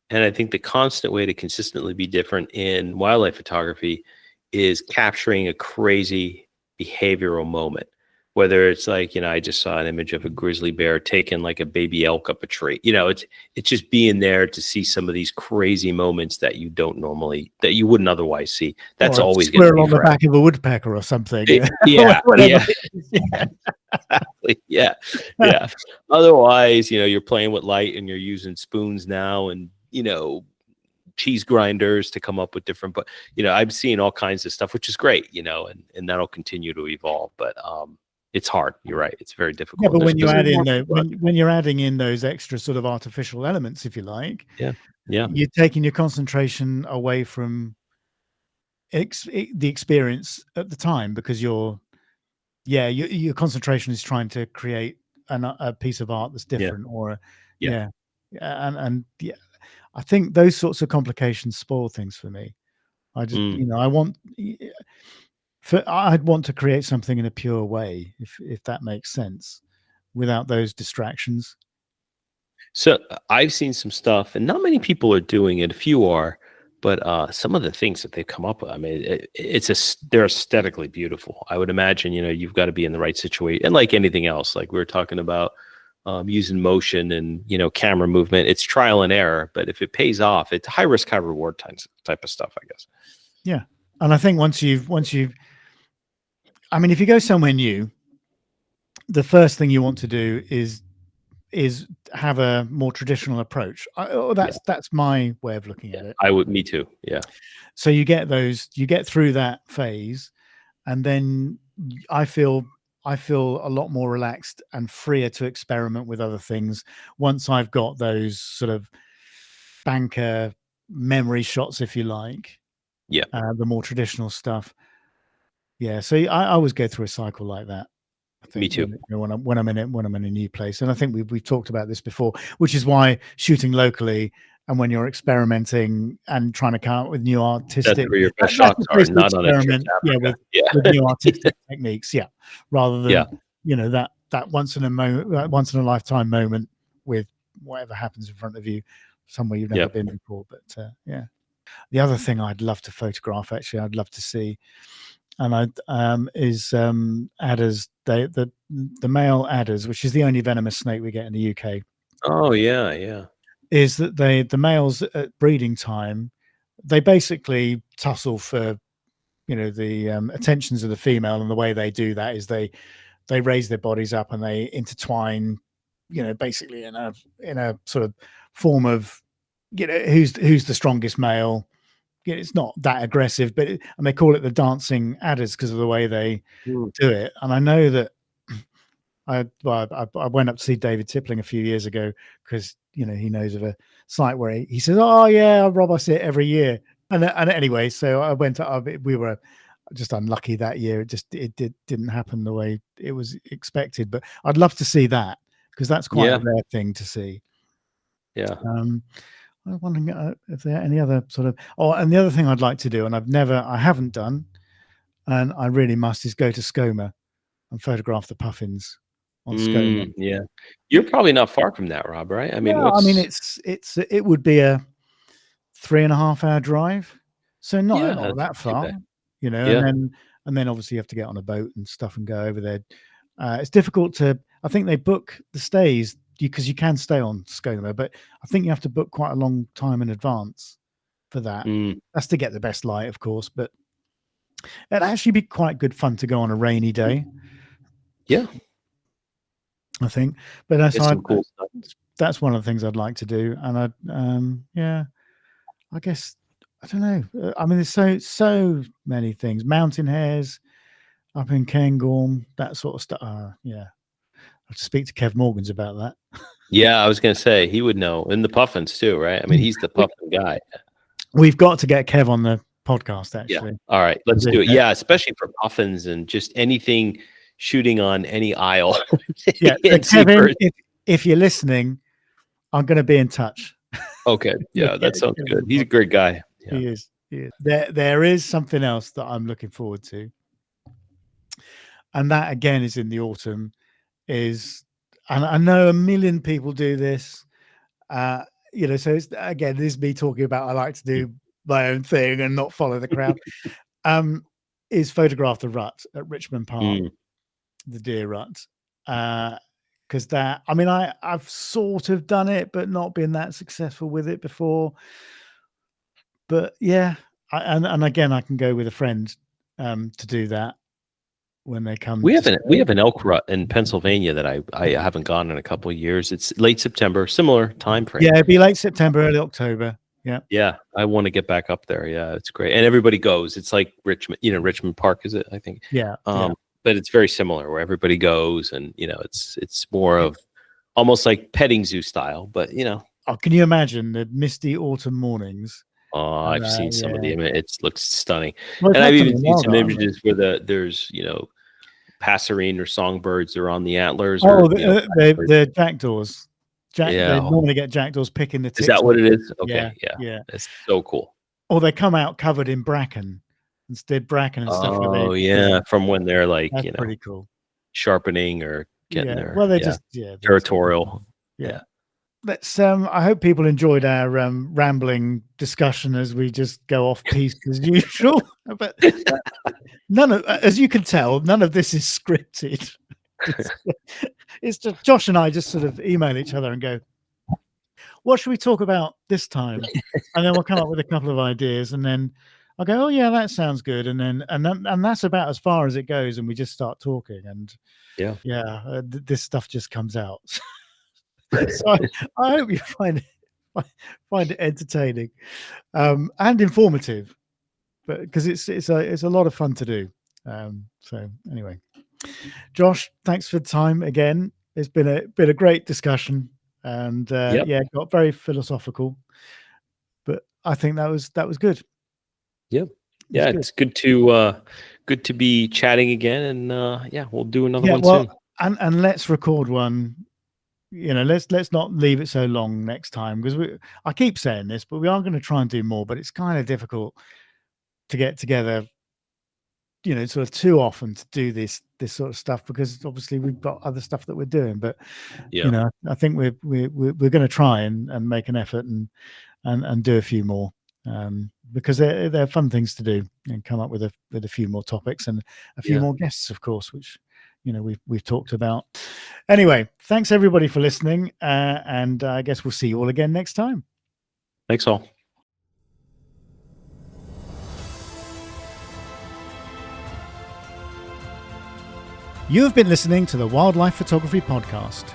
and I think the constant way to consistently be different in wildlife photography is capturing a crazy behavioral moment. Whether it's like, I just saw an image of a grizzly bear taking like a baby elk up a tree. It's just being there to see some of these crazy moments that you wouldn't otherwise see. That's Or a always going to squirrel be on the fresh. back of a woodpecker or something. Yeah, Whatever. yeah. Exactly. Yeah. Yeah. Otherwise, you're playing with light and you're using spoons now and, cheese grinders to come up with different, but, I'm seeing all kinds of stuff, which is great, and that'll continue to evolve. But it's hard. You're right. It's very Yeah, difficult. but And when you there's add in more the people out when you're adding in those extra sort of artificial elements, if you like, there. Yeah. you're taking your concentration away from the experience at the time, because your concentration is trying to create a piece of art that's Yeah. different, or Yeah. yeah, and yeah, I think those sorts of complications spoil things for me. I just, Mm. I'd want to create something in a pure way, if that makes sense, without those distractions. So I've seen some stuff, and not many people are doing it. A few are, but some of the things that they've come up with, I mean, they're aesthetically beautiful. I would imagine, you've got to be in the right situation, and like anything else, like we were talking about, using motion and camera movement. It's trial and error, but if it pays off, it's high risk, high reward type of stuff, I guess. Yeah, and I think I mean, if you go somewhere new, the first thing you want to do is have a more traditional approach. Yeah, That's my way of looking yeah, at it. I would. Me too. Yeah, So you get through that phase, and then I feel a lot more relaxed and freer to experiment with other things once I've got those sort of banker memory shots, if you like, yeah. the more traditional stuff. Yeah, so I always go through a cycle like that. I Me think too. when I'm in a new place, and I think we've talked about this before, which is why shooting locally and when you're experimenting and trying to come up with new That's artistic, where your best that's shots the are, place to not on a trip experiment, to yeah, Africa. with Yeah, new artistic techniques, yeah, rather yeah, than that once in a lifetime moment with whatever happens in front of you, somewhere you've yeah. never been before. But yeah, the other thing I'd love to photograph, actually, I'd love to see, and is adders. The male adders, which is the only venomous snake we get in the UK, Oh yeah, yeah. is that the males at breeding time, they basically tussle for the attentions of the female, and the way they do that is they raise their bodies up and they intertwine, basically in a sort of form of who's the strongest male. It's not that aggressive, but and they call it the dancing adders because of the way they Mm. do it. And I know that I went up to see David Tippling a few years ago because he knows of a site where he says, "Oh yeah, Rob, I see it every year." And anyway, so I went up. We were just unlucky that year. Didn't happen the way it was expected. But I'd love to see that because that's quite a Yeah, rare thing to see. yeah. Um, I was wondering if there are any other sort of. Oh, and the other thing I'd like to do, and I haven't done, and I really must, is go to Skoma and photograph the puffins on Skoma. Yeah. You're probably not far from that, Rob, right? I mean, Yeah, I mean what's it would be a 3.5 hour drive, so yeah, not that's that not too far, bad. and Yeah. then obviously you have to get on a boat and stuff and go over there. It's difficult to. I think they book the stays because you can stay on Skoma, but I think you have to book quite a long time in advance for that. Mm, That's to get the best light, of course, but it'd actually be quite good fun to go on a rainy day, yeah. I think. But Get some cool stuff. that's one of the things I'd like to do, and yeah, I guess I don't know. I mean, there's so many things. Mountain hares up in Cairngorm, that sort of stuff. Yeah, I have to speak to Kev Morgans about that. Yeah, I was gonna say he would know. And the puffins too, right? I mean, he's the We, puffin guy. we've got to get Kev on the podcast, Yeah. actually. All right, let's do it. Yeah, especially for puffins and just anything shooting on any aisle. Yeah, so And Kevin, seabirds. if you're listening, I'm going to be in touch. Okay. Yeah, Yeah, get that sounds Kev on good. the He's a pod. great guy. Yeah. He is. There is something else that I'm looking forward to. and that again is in the autumn. And I know a million people do this. So it's, again, this is me talking about I like to do my own thing and not follow the crowd. Is photograph the rut at Richmond Park, the deer rut. Because I've sort of done it, but not been that successful with it before. But yeah, and again, I can go with a friend to do that when they come. We have an elk rut in Pennsylvania that I haven't gone in a couple of years. It's late September, similar time frame. Yeah, it'd be late September, early October. Yeah. Yeah, I want to get back up there. Yeah, it's great, and everybody goes. It's like Richmond Park, is it? I think. Yeah. But it's very similar, where everybody goes, and it's more of almost like petting zoo style. But oh, can you imagine the misty autumn mornings? Oh, I've seen some of the images. It looks stunning, well, and I've even seen some images where there's passerine or songbirds are on the antlers. Oh, the jackdaws. They normally get jackdaws picking the ticks. Is that what it is? Okay, yeah. It's so cool. Or they come out covered in bracken, instead bracken and stuff. Oh yeah, from when they're like that's pretty cool, sharpening or getting their just territorial. Yeah. Let's. I hope people enjoyed our rambling discussion as we just go off piste as usual. But as you can tell, none of this is scripted. It's just Josh and I just sort of email each other and go, what should we talk about this time? And then we'll come up with a couple of ideas, and then I'll go, oh yeah, that sounds good. And that's about as far as it goes. And we just start talking, and this stuff just comes out. So I hope you find it entertaining and informative, but because it's a lot of fun to do. So anyway, Josh, thanks for the time again. It's been a great discussion, and got very philosophical, but I think that was good. Yep. Yeah, it's good to be chatting again, and we'll do another one soon. And let's record one. Let's not leave it so long next time, because I keep saying this, but we are going to try and do more, but it's kind of difficult to get together sort of too often to do this sort of stuff, because obviously we've got other stuff that we're doing. But I think we're going to try and make an effort and do a few more, because they're fun things to do, and come up with a few more topics and a few more guests, of course, which we've talked about. Anyway, thanks everybody for listening, and I guess we'll see you all again next time. Thanks all. You have been listening to the Wildlife Photography Podcast.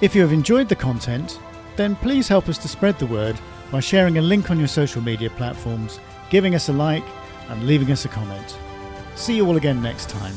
If you have enjoyed the content, then please help us to spread the word by sharing a link on your social media platforms, giving us a like, and leaving us a comment. See you all again next time.